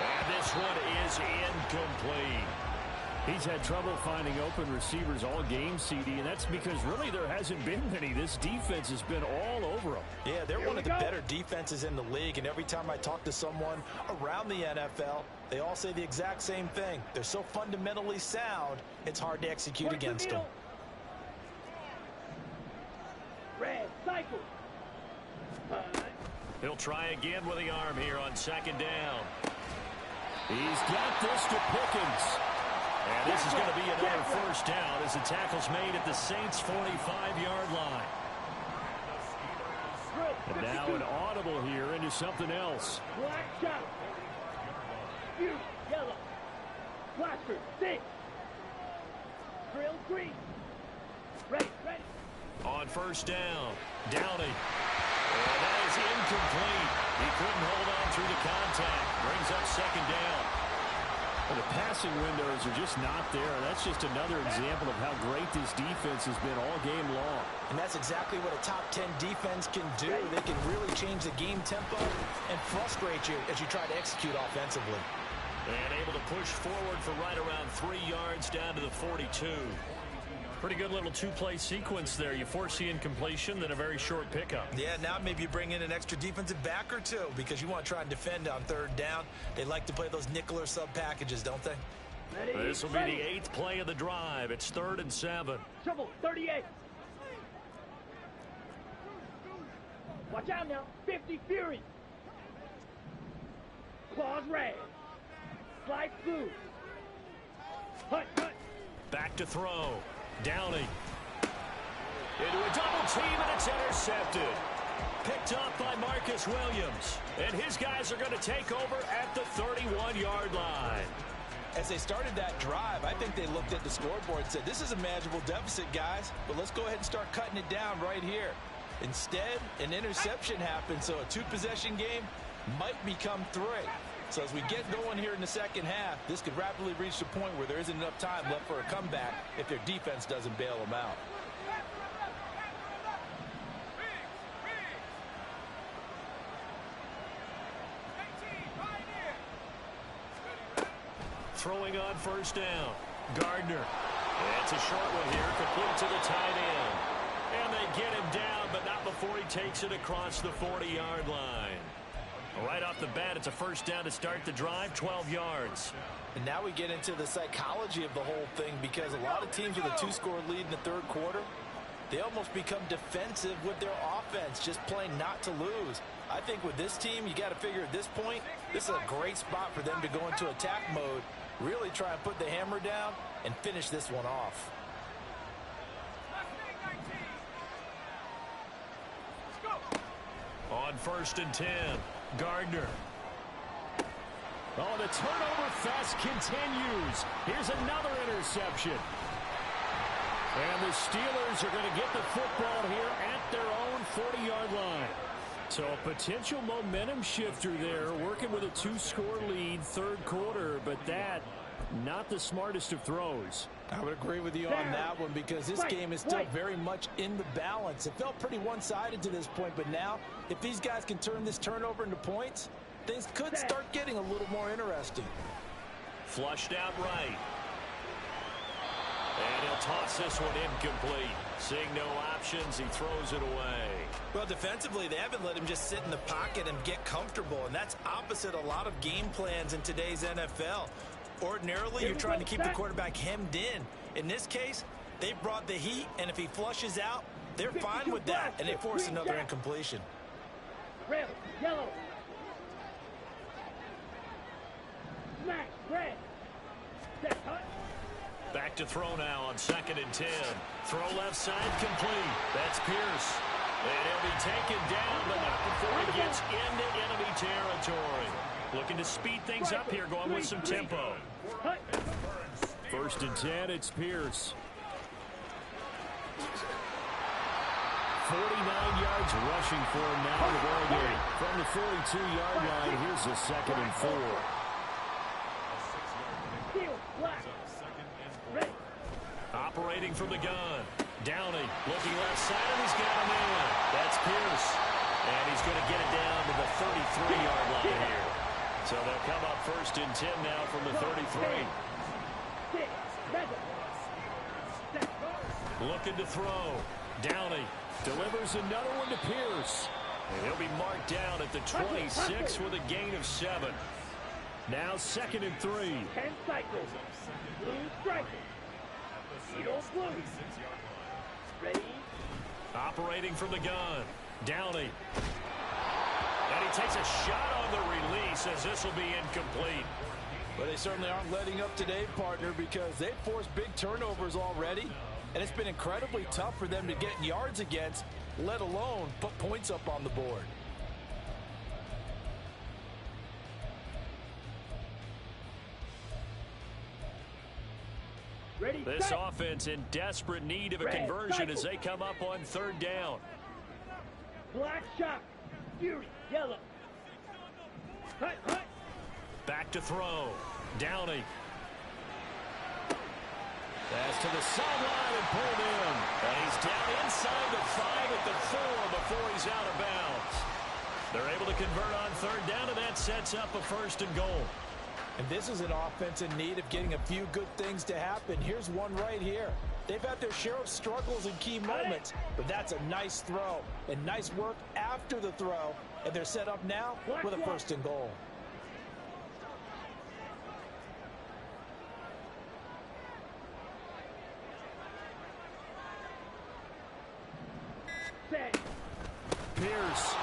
And this one is incomplete. He's had trouble finding open receivers all game, CD, and that's because really there hasn't been many. This defense has been all over them. Yeah, they're one of the better defenses in the league, and every time I talk to someone around the NFL, they all say the exact same thing. They're so fundamentally sound, it's hard to execute against them. Red cycle. He'll try again with the arm here on second down. He's got this to Pickens. And this is going to be another first down as the tackle's made at the Saints' 45-yard line. And now an audible here into something else. Black shot. Fuse, yellow. Blaster, 6. Drill green. Ready, ready. On first down, Downey. And that is incomplete. He couldn't hold on through the contact. Brings up second down. Well, the passing windows are just not there. And that's just another example of how great this defense has been all game long. And that's exactly what a top 10 defense can do. They can really change the game tempo and frustrate you as you try to execute offensively. And able to push forward for right around 3 yards down to the 42. Pretty good little two-play sequence there. You force the incompletion, then a very short pickup. Yeah, now maybe you bring in an extra defensive back or two because you want to try and defend on third down. They like to play those nickel or sub packages, don't they? This will be the 8th play of the drive. It's 3rd and 7. Trouble, 38. Watch out now. 50 Fury. Claws red. Slide blue. Hut, hut. Back to throw. Downey. Into a double team, and it's intercepted. Picked up by Marcus Williams. And his guys are going to take over at the 31-yard line. As they started that drive, I think they looked at the scoreboard and said, this is a manageable deficit, guys, but let's go ahead and start cutting it down right here. Instead, an interception happened, so a two-possession game might become 3. So as we get going here in the second half, this could rapidly reach the point where there isn't enough time left for a comeback if their defense doesn't bail them out. Throwing on first down. Gardner. It's a short one here, complete to the tight end. And they get him down, but not before he takes it across the 40-yard line. Right off the bat, it's a first down to start the drive, 12 yards. And now we get into the psychology of the whole thing because a lot of teams with a 2-score lead in the third quarter, they almost become defensive with their offense, just playing not to lose. I think with this team, you got to figure at this point, this is a great spot for them to go into attack mode, really try and put the hammer down and finish this one off. On 1st and 10, Gardner. Oh, the turnover fest continues. Here's another interception. And the Steelers are going to get the football here at their own 40-yard line. So a potential momentum shifter there, working with a 2-score lead, third quarter, but that, not the smartest of throws. I would agree with you on that one because this game is still very much in the balance. It felt pretty one-sided to this point, but now if these guys can turn this turnover into points, things could start getting a little more interesting. Flushed out right. And he'll toss this one incomplete. Seeing no options, he throws it away. Well, defensively, they haven't let him just sit in the pocket and get comfortable, and that's opposite a lot of game plans in today's NFL. Ordinarily, you're trying to keep the quarterback hemmed in. In this case, they brought the heat, and if he flushes out, they're fine with that, and they force another incompletion. Red, yellow. Smack, red. Set, cut. Back to throw now on 2nd and 10. Throw left side complete. That's Pierce. And he'll be taken down, but not before he gets into enemy territory. Looking to speed things up here, going with some tempo. 1st and 10, it's Pierce. 49 yards rushing for him now in the ball game. From the 42-yard line, here's a 2nd and 4. Operating from the gun. Downey looking left side, and he's got him in. That's Pierce. And he's going to get it down to the 33-yard line here. So they'll come up 1st and 10 now from the 33. Looking to throw. Downey delivers another one to Pierce. And he'll be marked down at the 26 with a gain of 7. Now 2nd and 3. 10 cycles. Blue striker. Yellow blue. Ready. Operating from the gun. Downey. And he takes a shot on the release as this will be incomplete. But they certainly aren't letting up today, partner, because they've forced big turnovers already. And it's been incredibly tough for them to get yards against, let alone put points up on the board. Ready, This set. offense in desperate need of a conversion as they come up on 3rd down. Black shot. Fury. Yellow. Cut, cut. Back to throw. Downey. Pass to the sideline and pulled in. And he's down inside the 5 at the 4 before he's out of bounds. They're able to convert on 3rd down, and that sets up a 1st and goal. And this is an offense in need of getting a few good things to happen. Here's one right here. They've had their share of struggles in key moments, but that's a nice throw and nice work after the throw. And they're set up now with a 1st and goal. Pierce,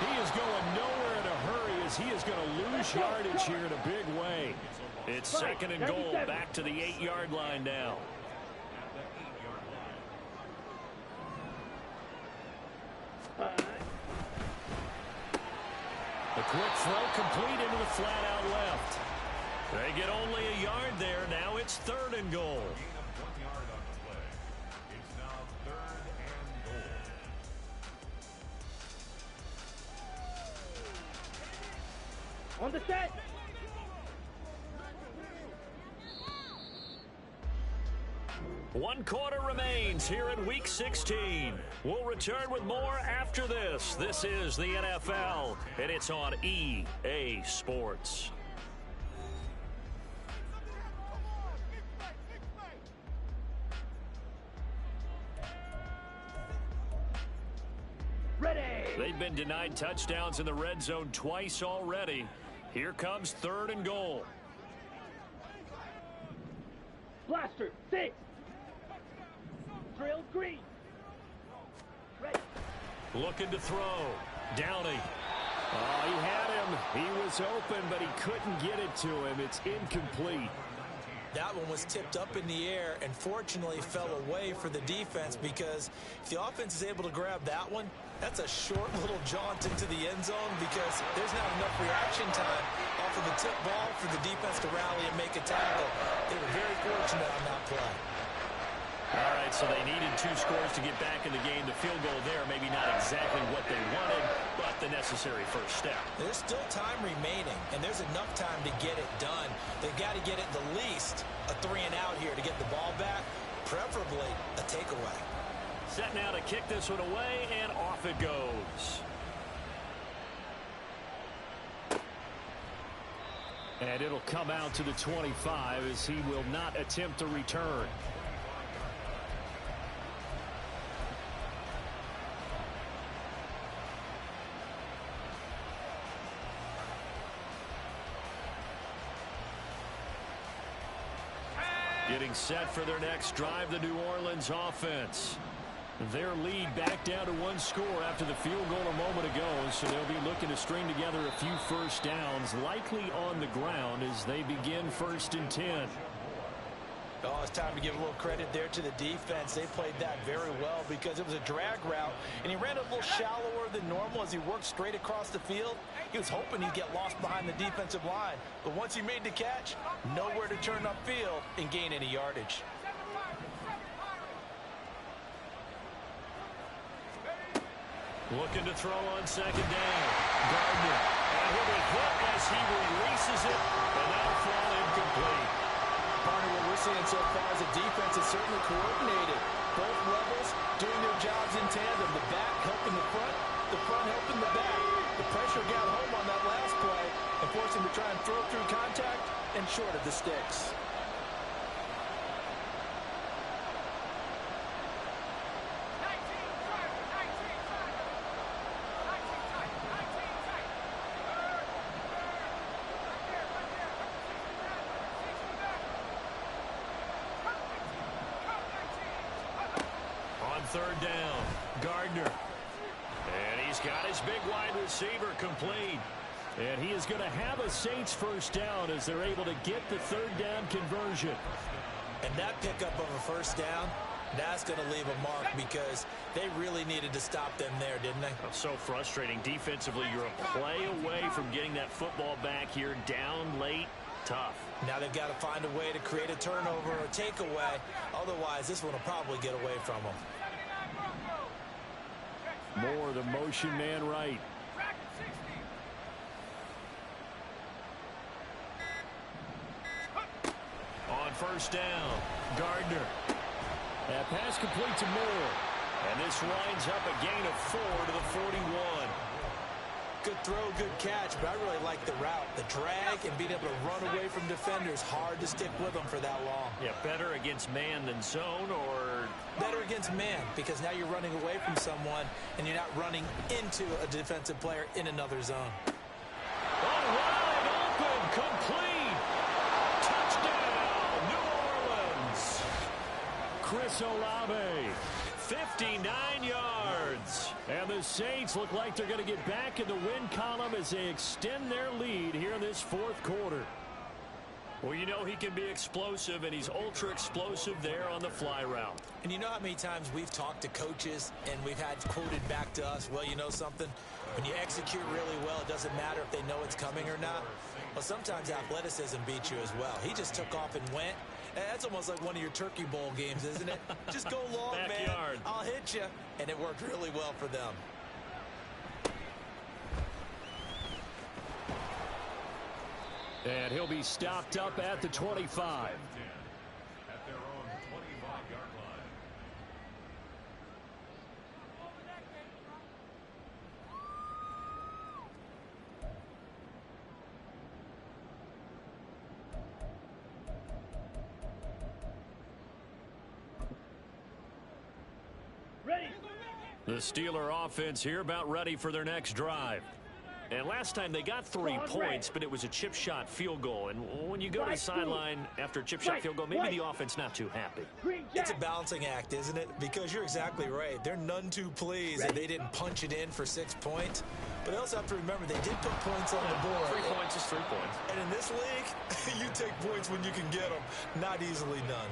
he is going nowhere in a hurry as he is going to lose yardage here in a big way. It's 2nd and goal, back to the 8-yard line now. A quick throw complete into the flat out left. They get only a yard there. Now it's 3rd and goal. On the set. One quarter remains here in Week 16. We'll return with more after this. This is the NFL, and it's on EA Sports. Ready. They've been denied touchdowns in the red zone twice already. Here comes 3rd and goal. Blaster. 6. Drill green. Ready. Looking to throw. Downey. Oh, he had him. He was open, but he couldn't get it to him. It's incomplete. That one was tipped up in the air and fortunately fell away for the defense, because if the offense is able to grab that one, that's a short little jaunt into the end zone, because there's not enough reaction time off of the tip ball for the defense to rally and make a tackle. They were very fortunate on that play. All right, so they needed 2 scores to get back in the game. The field goal there, maybe not exactly what they wanted, but the necessary first step. There's still time remaining, and there's enough time to get it done. They've got to get it the least a 3-and-out here to get the ball back, preferably a takeaway. Set now to kick this one away, and off it goes. And it'll come out to the 25 as he will not attempt to return. Getting set for their next drive, the New Orleans offense. Their lead back down to 1 score after the field goal a moment ago, so they'll be looking to string together a few first downs, likely on the ground as they begin 1st and 10. Oh, it's time to give a little credit there to the defense. They played that very well because it was a drag route, and he ran a little shallower than normal as he worked straight across the field. He was hoping he'd get lost behind the defensive line, but once he made the catch, nowhere to turn upfield and gain any yardage. Looking to throw on 2nd down. Gardner. And he'll be hit as he releases it, and that'll fall incomplete. Partner, what we're seeing so far is the defense is certainly coordinated. Both levels doing their jobs in tandem. The back helping the front helping the back. The pressure got home on that last play and forced him to try and throw through contact and short of the sticks. On 3rd down, Gardner. And he's got his big wide receiver complete. And he is going to have a Saints first down as they're able to get the 3rd down conversion. And that pickup of a first down, that's going to leave a mark because they really needed to stop them there, didn't they? So frustrating. Defensively, you're a play away from getting that football back here, down late. Tough. Now they've got to find a way to create a turnover or takeaway. Otherwise, this one will probably get away from them. More the motion man right. On 1st down, Gardner. That pass complete to Moore. And this winds up a gain of 4 to the 41. Good throw, good catch, but I really like the route. The drag and being able to run away from defenders, hard to stick with them for that long. Yeah, better against man than zone, or? Better against man, because now you're running away from someone and you're not running into a defensive player in another zone. Wide open, complete. Touchdown, New Orleans. Chris Olave, 59 yards. And the Saints look like they're going to get back in the win column as they extend their lead here in this 4th quarter. Well, you know he can be explosive, and he's ultra explosive there on the fly route. And you know how many times we've talked to coaches and we've had quoted back to us, well, you know something? When you execute really well, it doesn't matter if they know it's coming or not. Well, sometimes athleticism beats you as well. He just took off and went. That's almost like one of your Turkey Bowl games, isn't it? Just go long, Backyard. man. I'll hit you. And it worked really well for them. And he'll be stopped up at the 25. At their own 25-yard line. Ready. The Steeler offense here about ready for their next drive. And last time they got 3 points, but it was a chip shot field goal. And when you go to the sideline after a chip shot field goal, maybe the offense not too happy. It's a balancing act, isn't it? Because you're exactly right. They're none too pleased that they didn't punch it in for 6 points. But they also have to remember they did put points on the board. 3 points is 3 points. And in this league, you take points when you can get them. Not easily done.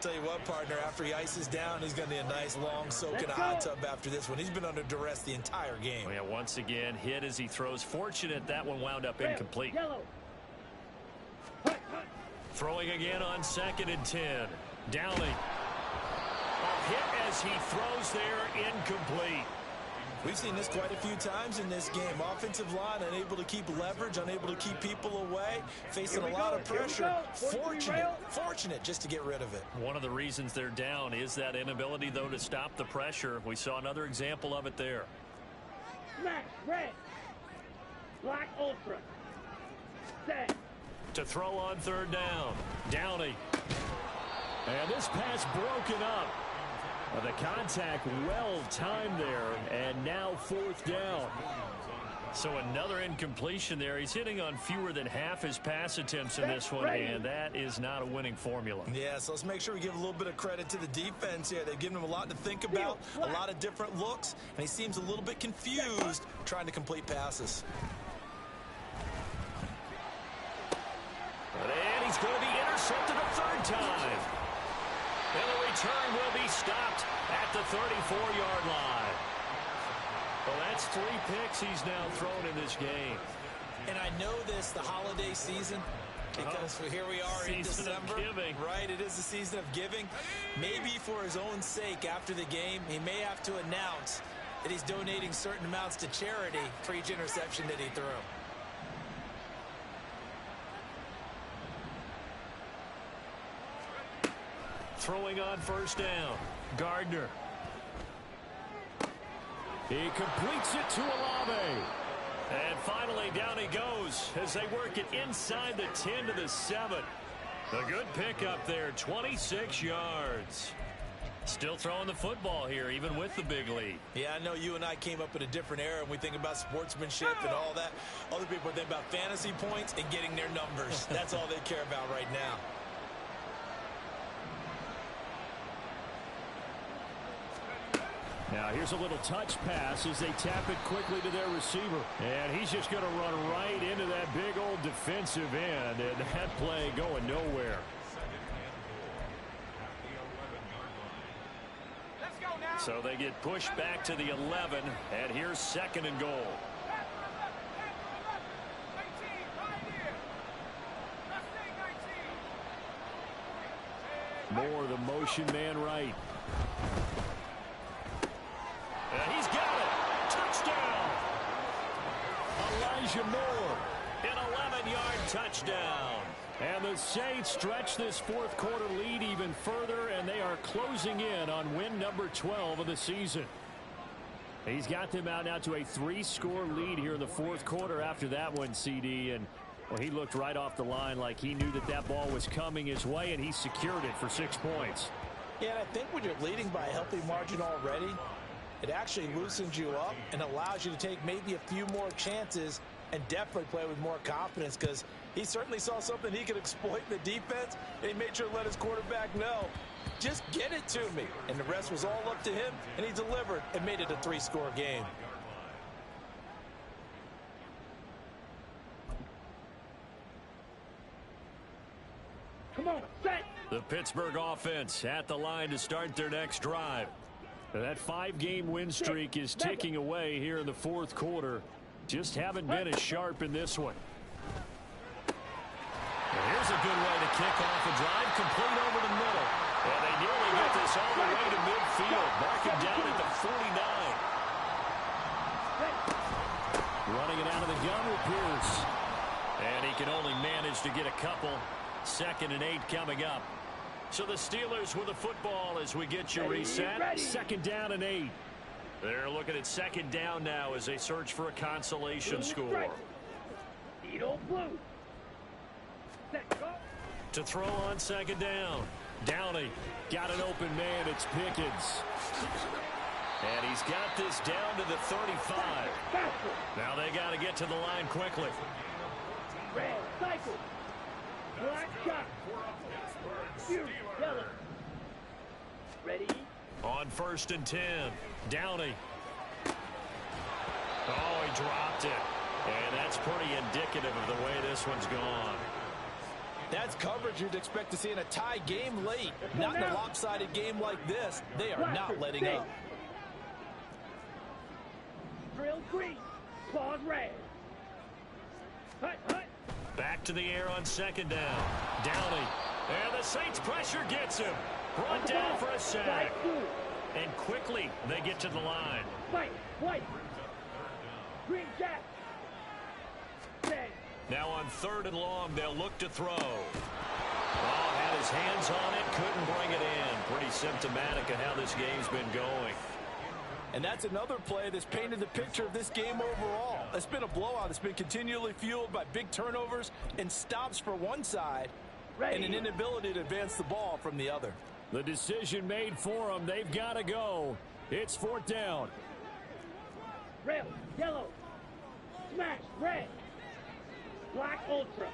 Tell you what, partner, after he ices down, he's going to need a nice long soak in a hot tub after this one. He's been under duress the entire game. Oh, yeah, once again, hit as he throws. Fortunate that one wound up incomplete. Throwing again on 2nd and 10. Downing. A hit as he throws there, incomplete. We've seen this quite a few times in this game. Offensive line unable to keep leverage, unable to keep people away, facing a lot of pressure. Fortunate just to get rid of it. One of the reasons they're down is that inability, though, to stop the pressure. We saw another example of it there. Smash, red. Black ultra. Set. To throw on 3rd down. Downey. And this pass broken up. The contact well timed there, and now 4th down. So another incompletion there. He's hitting on fewer than half his pass attempts in this one, and that is not a winning formula. Yeah, so let's make sure we give a little bit of credit to the defense here. They've given him a lot to think about, a lot of different looks, and he seems a little bit confused trying to complete passes. And he's going to be intercepted a 3rd time. And the return will be stopped at the 34-yard line. Well, that's 3 picks he's now thrown in this game. And I know this, the holiday season, because here we are in December. Right, it is the season of giving. Maybe for his own sake after the game, he may have to announce that he's donating certain amounts to charity for each interception that he threw. Throwing on 1st down. Gardner. He completes it to Olave. And finally down he goes as they work it inside the 10 to the 7. A good pickup there, 26 yards. Still throwing the football here, even with the big lead. Yeah, I know you and I came up in a different era, and we think about sportsmanship and all that. Other people think about fantasy points and getting their numbers. That's all they care about right now. Now here's a little touch pass as they tap it quickly to their receiver. And he's just going to run right into that big old defensive end. And that play going nowhere. So they get pushed back to the 11. And here's 2nd and goal. Moore, the motion man right. And he's got it. Touchdown. Elijah Moore, an 11-yard touchdown. And the Saints stretch this 4th quarter lead even further, and they are closing in on win number 12 of the season. He's got them out now to a 3-score lead here in the 4th quarter after that one, CD. And well, he looked right off the line like he knew that that ball was coming his way, and he secured it for 6 points. Yeah, and I think when you're leading by a healthy margin already, it actually loosens you up and allows you to take maybe a few more chances and definitely play with more confidence, because he certainly saw something he could exploit in the defense, and he made sure to let his quarterback know, just get it to me. And the rest was all up to him, and he delivered and made it a 3-score game. Come on, set. The Pittsburgh offense at the line to start their next drive. That 5-game win streak is ticking away here in the 4th quarter. Just haven't been as sharp in this one. And here's a good way to kick off a drive, complete over the middle. And they nearly get this all the way to midfield. Mark him down at the 49. Running it out of the gun with Pierce. And he can only manage to get a couple. 2nd and 8 coming up. So the Steelers with the football as we get you reset. 2nd down and 8. They're looking at 2nd down now as they search for a consolation score. To throw on 2nd down. Downey got an open man. It's Pickens. And he's got this down to the 35. Now they got to get to the line quickly. Red, cycle. Black shot. Yellow. Ready? On 1st and 10. Downey. Oh, he dropped it. And that's pretty indicative of the way this one's gone. That's coverage you'd expect to see in a tie game late. Not in a lopsided game like this. They are not letting up. Drill green. Pause red. Hut, hut. Back to the air on 2nd down. Downey. And the Saints pressure gets him. Brought down for a sack. And quickly they get to the line. Fight, white. Green jack. Now on 3rd and long, they'll look to throw. Oh, had his hands on it, couldn't bring it in. Pretty symptomatic of how this game's been going. And that's another play that's painted the picture of this game overall. It's been a blowout. It's been continually fueled by big turnovers and stops for one side and an inability to advance the ball from the other. The decision made for them. They've got to go. It's 4th down. Red, yellow. Smash, red. Black ultra.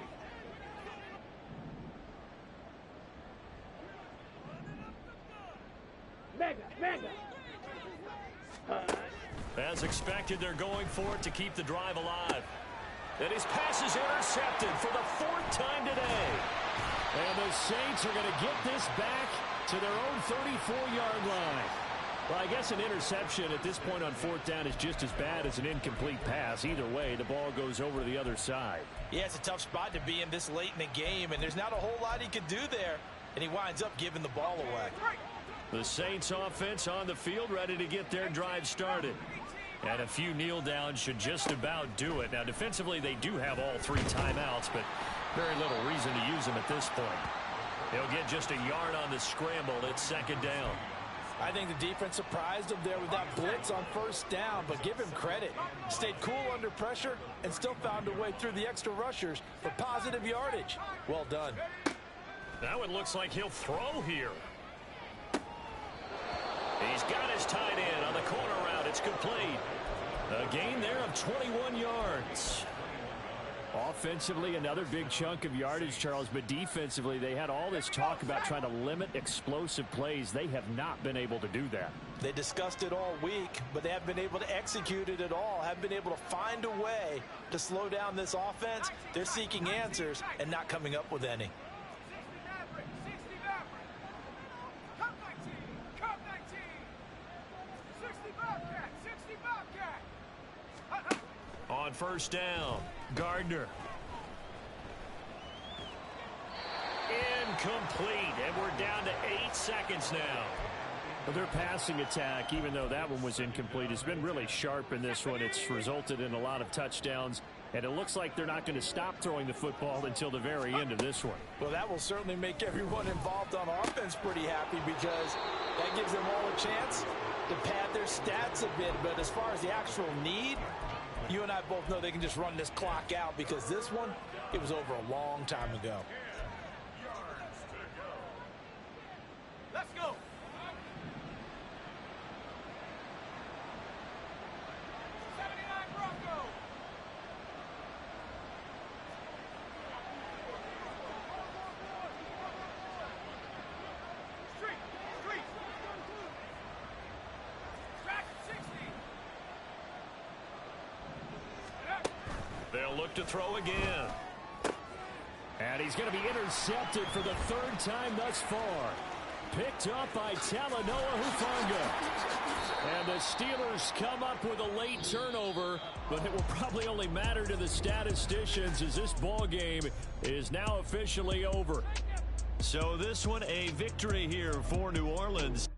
Mega. As expected, they're going for it to keep the drive alive. And his pass is intercepted for the 4th time today. And the Saints are going to get this back to their own 34-yard line. Well, I guess an interception at this point on 4th down is just as bad as an incomplete pass. Either way, the ball goes over to the other side. Yeah, it's a tough spot to be in this late in the game, and there's not a whole lot he can do there, and he winds up giving the ball away. The Saints offense on the field, ready to get their drive started. And a few kneel downs should just about do it. Now, defensively, they do have all 3 timeouts, but very little reason to use them at this point. They'll get just a yard on the scramble. It's 2nd down. I think the defense surprised him there with that blitz on 1st down, but give him credit. Stayed cool under pressure and still found a way through the extra rushers for positive yardage. Well done. That one looks like he'll throw here. He's got his tight end on the corner route. It's complete. A gain there of 21 yards. Offensively, another big chunk of yardage, Charles, but defensively, they had all this talk about trying to limit explosive plays. They have not been able to do that. They discussed it all week, but they haven't been able to execute it at all, haven't been able to find a way to slow down this offense. They're seeking answers and not coming up with any. On 1st down, Gardner. Incomplete, and we're down to 8 seconds now. Well, their passing attack, even though that one was incomplete, has been really sharp in this one. It's resulted in a lot of touchdowns, and it looks like they're not going to stop throwing the football until the very end of this one. Well, that will certainly make everyone involved on offense pretty happy because that gives them all a chance to pad their stats a bit. But as far as the actual need, you and I both know they can just run this clock out because this one, it was over a long time ago. Let's go. They'll look to throw again. And he's going to be intercepted for the 3rd time thus far. Picked up by Talanoa Hufanga. And the Steelers come up with a late turnover, but it will probably only matter to the statisticians as this ball game is now officially over. So this one a victory here for New Orleans.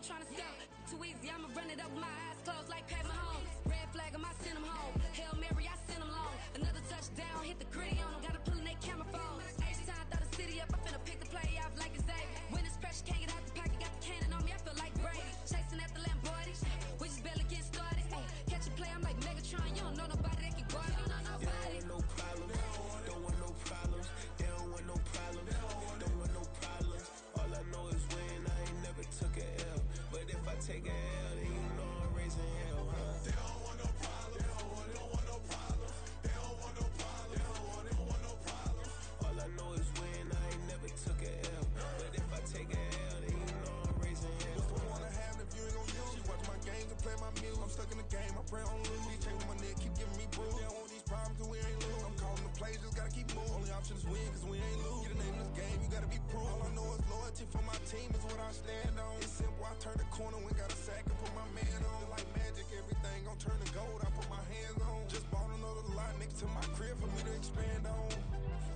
tryna sell. Too easy, I'ma run it up with my eyes closed like Pat Mahomes. Red flag, I might send him home. Hail Mary, I send him long. Another touchdown, hit the gritty on him. Gotta pull in they camera phones. H-time, throw the city up. I finna pick the play off like it's Xavier. When it's pressure, can't get out the pocket. Got the cannon on me, I feel like Brady. Chasing after Lamborghini. We just barely get started. Catch a play, I'm like Megatron. You don't know nobody that can guard it. You know nobody. No problem. Don't want no problems. They don't want no problems. Don't want no problems. All I know is win. I ain't never took a L. But if I take a L, then you know I'm raising hell, huh? They don't want no problems. They don't want no problems. They don't want no problems. They don't want no problems. All I know is win. I ain't never took a L. But if I take a L, then you know I'm raising hell. What's the point of having if you ain't gon' use? She watch my games and play my music. I'm stuck in the game. I pray on lose. These chains on my neck keep giving me bruise. They don't want these problems 'cause we ain't lose. I'm calling the plays, just gotta keep moving. Only option is win 'cause we ain't lose. Get the name of this game, you gotta be proof. All I know is loyalty for my team is what I stand on. It's simple, I turn the corner when got a sack and put my man on. Feel like magic, everything gon' turn to gold. I put my hands on. Just bought another lot next to my crib for me to expand on.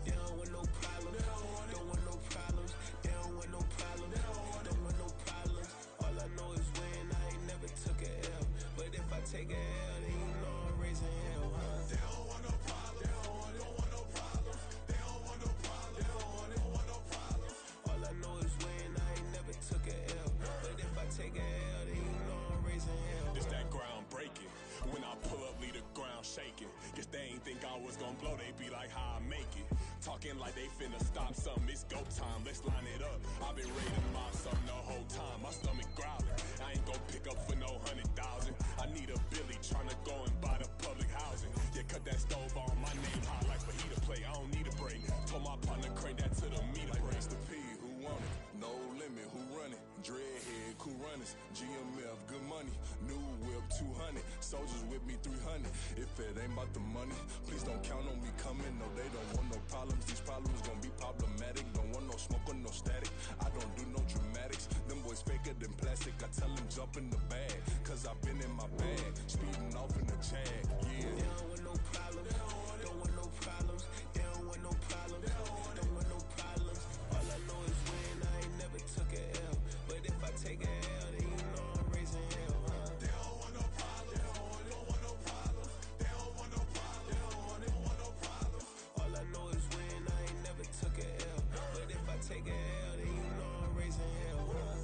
They don't want no problems. Don't want no problems. They don't want no problems. Don't want no problems. All I know is win. I ain't never took a L. But if I take a L, then you know I'm raising hell, huh? They don't want no problems. They don't want no problems. They don't want no problems. They don't want no problems. All I know is win. I ain't never took a L. But if I take a L, then you know I'm raising hell. It's that ground breaking. When I pull up, leave the ground shaking. Guess they ain't think I was gonna blow. They be like, how I make it. Talking like they finna stop something. It's go time. Let's line it up. I've been ready to mob something the whole time. My stomach growling. I ain't gon' pick up for no 100,000. I need a Billy tryna go and buy the public housing. Yeah, cut that stove on. My name hot like fajita play. I don't need a break. Told my partner crank that to the meter Like break. Mr. P, who want it? No limit, who run it? Dreadhead, cool runners. GMF, good money. New whip, 200. Soldiers with me, 300. If it ain't about the money, please don't count on me coming. No, they don't want no problems. These problems gon' be problematic. Don't want no smoke or no static. I don't do no dramatics. Them boys faker than plastic. I tell them jump in the bag, 'cause I've been in my bag. Speeding off in the Jag, yeah. They don't want no problems. Don't want no problems. They don't want no problems. Don't want no problems. All I know is win. I ain't never took a L. But if I take a L, then you know I'm raising hell, huh? They don't want no problems. They don't want no problems. They don't want no problems. They don't want no problems. All I know is win. I ain't never took a L. But if I take a L, then you know I'm raising hell, huh?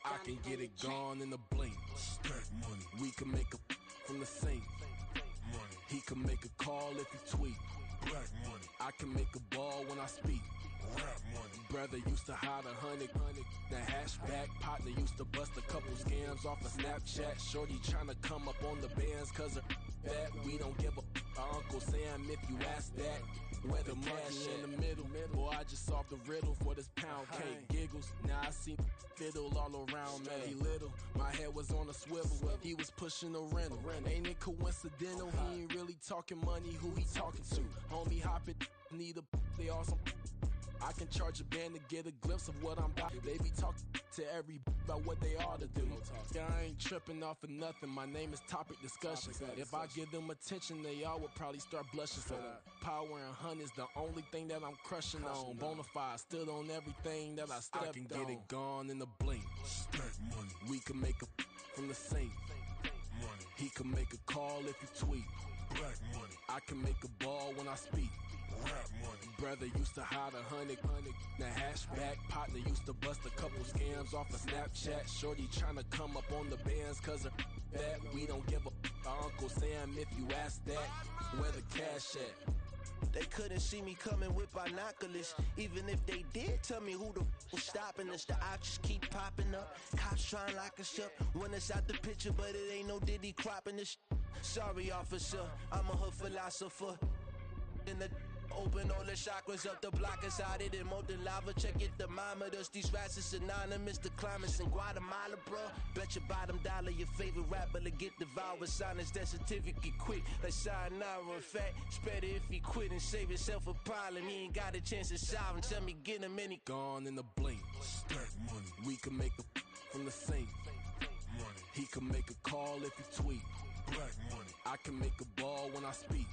I can get it gone in a blink. Stack money. We can make a from the sink. Money. He can make a call if he tweet. Black money. I can make a ball when I speak. Rap money. Brother used to hide 100. The hatchback partner used to bust a couple scams off of Snapchat. Shorty tryna come up on the bands 'cause of that. We don't give a Uncle Sam if you ask that. Where the cash in the middle. Boy, I just solved the riddle for this pound cake. Giggles. Now I see fiddle all around me. He little. My head was on a swivel. He was pushing a rental. Ain't it coincidental? He ain't really talking money. Who he talking to? Homie hopping. Need a. They awesome. I can charge a band to get a glimpse of what I'm about. They be talking to every about what they ought to do. Yeah, I ain't tripping off of nothing. My name is Topic Discussion. If I give them attention, they all would probably start blushing. So power and hunt is the only thing that I'm crushing on. Bonafide stood on everything that I stepped on. I can get it gone in a blink. Stack money. We can make a from the sink. Money. He can make a call if he tweet. Black money. I can make a ball when I speak. Rap money. Brother used to hide 100. The hatchback partner used to bust a couple scams off of Snapchat. Shorty tryna come up on the bands 'cause of that. We don't give a Uncle Sam if you ask that. Where the cash at? They couldn't see me coming with binoculars. Even if they did, tell me who the was stopping us. The options keep popping up. Cops trying to lock us up. When it's out the picture, but it ain't no Diddy cropping this. Sorry, officer, I'm a hood philosopher. In the Open all the chakras up the block inside it and molten lava. Check it, thermometers. These rats is synonymous. The climates in Guatemala, bro. Bet your bottom dollar your favorite rapper to get devoured. Sign his death certificate quick. Like sayonara. In fact, it's better if he quit and save himself a problem. He ain't got a chance to solve him. Tell me, get him any. Gone in the blink. Stack money. We can make a from the sink. Money. He can make a call if he tweet. Black money. I can make a ball when I speak.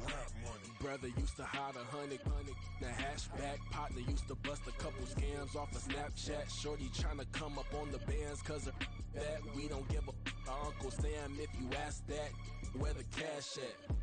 Rap money. Brother used to hide 100 the hatchback. Partner used to bust a couple scams off of Snapchat. Shorty tryna come up on the bands cause of that. We don't give a Uncle Sam if you ask that. Where the cash at?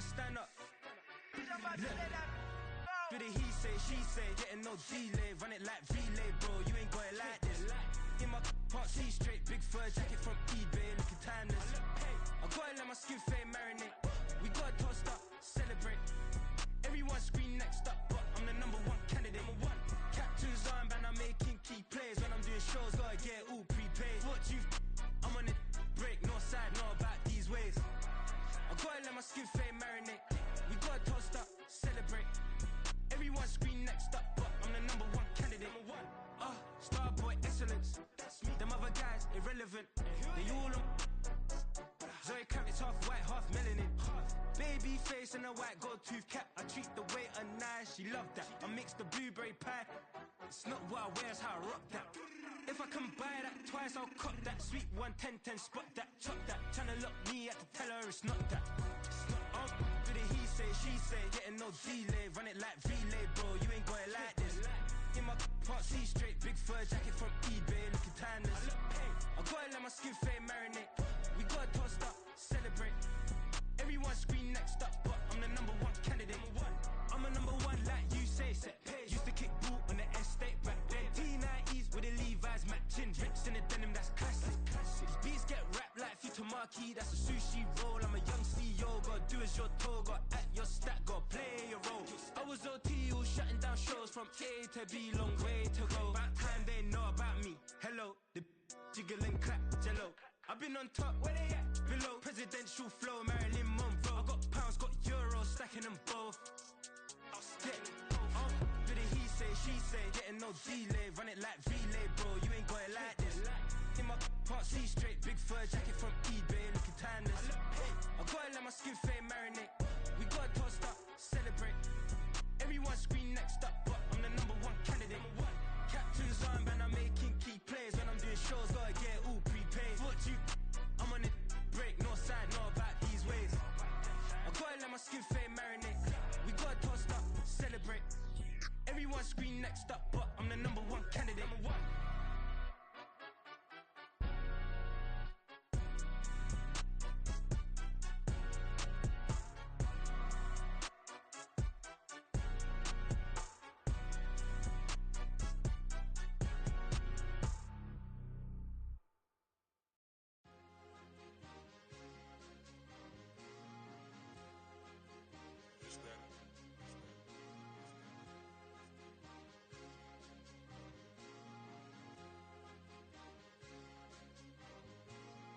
Stand up. Look. Do the he say, she say, getting no delay. Run it like relay, bro. You ain't got it like this. In my can't see straight. Big fur jacket from eBay, looking timeless. I gotta let my skin fade marinate. We gotta toast up, celebrate. Everyone scream next up, but I'm the number one candidate. Captain's armband, I'm making key plays. When I'm doing shows, gotta get all prepaid. What you I'm on it, break, no side, no about these ways. I gotta let my skin fade marinate. We gotta toast up, celebrate. Everyone scream next up, but I'm the number one candidate. Starboy excellence. Them other guys irrelevant. They all on. Zoe Kravitz half white, half melanin. Baby face and a white gold tooth cap. I treat the waiter nice, she love that. I mix the blueberry pie. It's not what I wear, it's how I rock that. If I can buy that twice, I'll cop that. Sweet 110, spot that, chop that. Tryna lock me at the teller, it's not that. Do the he say, she say, getting no delay. Run it like relay, bro, you ain't got it like this. In my can't see straight, big fur jacket from eBay, looking timeless. I gotta let my skin fade marinate. We gotta toast up, celebrate. Everyone scream next up, but I'm the number one candidate. I'm a number one like you say, set. Used to kick boot on the estate back then. T90s with the Levi's matching. Rips in the denim, that's classic. These beats get wrapped like Futamaki, that's a sushi roll. I'm a young CEO, gotta do as you're told. Gotta act your stat, gotta play your role. I was OT, all shutting down shows from A to B, long way to go. About time they know about me. Hello, the jiggle and clap, jello. I've been on top, where they at? Below, presidential flow, Marilyn Monroe. I got pounds, got euros, stacking them both. Yeah, do the he no delay. Run it like relay, bro, you ain't got it like this. In my can't see straight, big fur jacket from eBay, looking timeless. I gotta let my skin fade marinate. We gotta toast up, celebrate. Everyone scream next up, but I'm the #1 candidate. Captain's armband, I'm making key plays. When I'm doing shows, gotta get it all prepaid. What you? I'm on it break, no sign, know about these ways. I gotta let my skin fade marinate. We gotta toast up, celebrate. Everyone scream next up, but I'm the #1 candidate.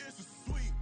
It's a sweep.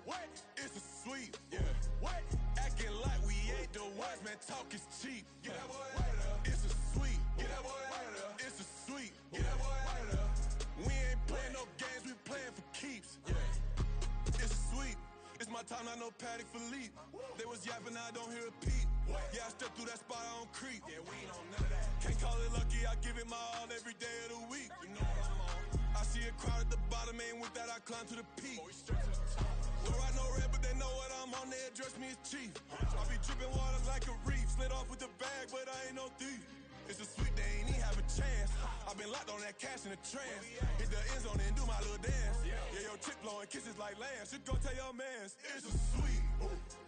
What? It's a sweep. Yeah. What? Acting like we ain't the ones, man. Talk is cheap. Get that boy out of there. It's a sweep. Get that boy out of there. It's a sweep. Get that boy out of there. We ain't playing no games, we playing for keeps. Yeah. It's a sweep. It's my time, not no Paddock Philippe. They was yapping, I don't hear a peep. Yeah, I step through that spot, I don't creep. Yeah, we ain't on none of that. Can't call it lucky, I give it my all every day of the week. You know what I'm on. I see a crowd at the bottom, ain't with that, I climb to the peak. Don't ride no red, but they know what I'm on, they address me as chief. I be dripping water like a reef, slid off with the bag, but I ain't no thief. It's a sweet, they ain't even have a chance. I been locked on that cash in a trance. Hit the end zone and do my little dance. Yeah, your chick blowing kisses like lambs. Should go tell your mans. It's a sweet.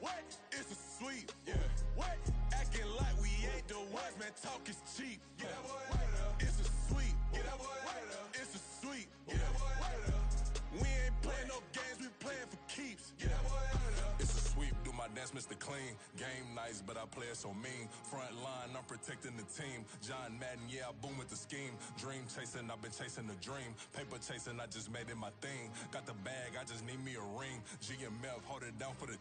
What? It's a sweet. Yeah. What? Acting like we ain't the ones, man. Talk is cheap. Get that boy out of there. It's a sweet. Get that boy out of there. It's a sweet. Get that boy out of there. We ain't playing no games, we playing for keeps. Get that boy out of there. It's a sweep, do my dance, Mr. Clean. Game nice, but I play it so mean. Front line, I'm protecting the team. John Madden, yeah, I boom with the scheme. Dream chasing, I've been chasing the dream. Paper chasing, I just made it my thing. Got the bag, I just need me a ring. GMF, hold it down for the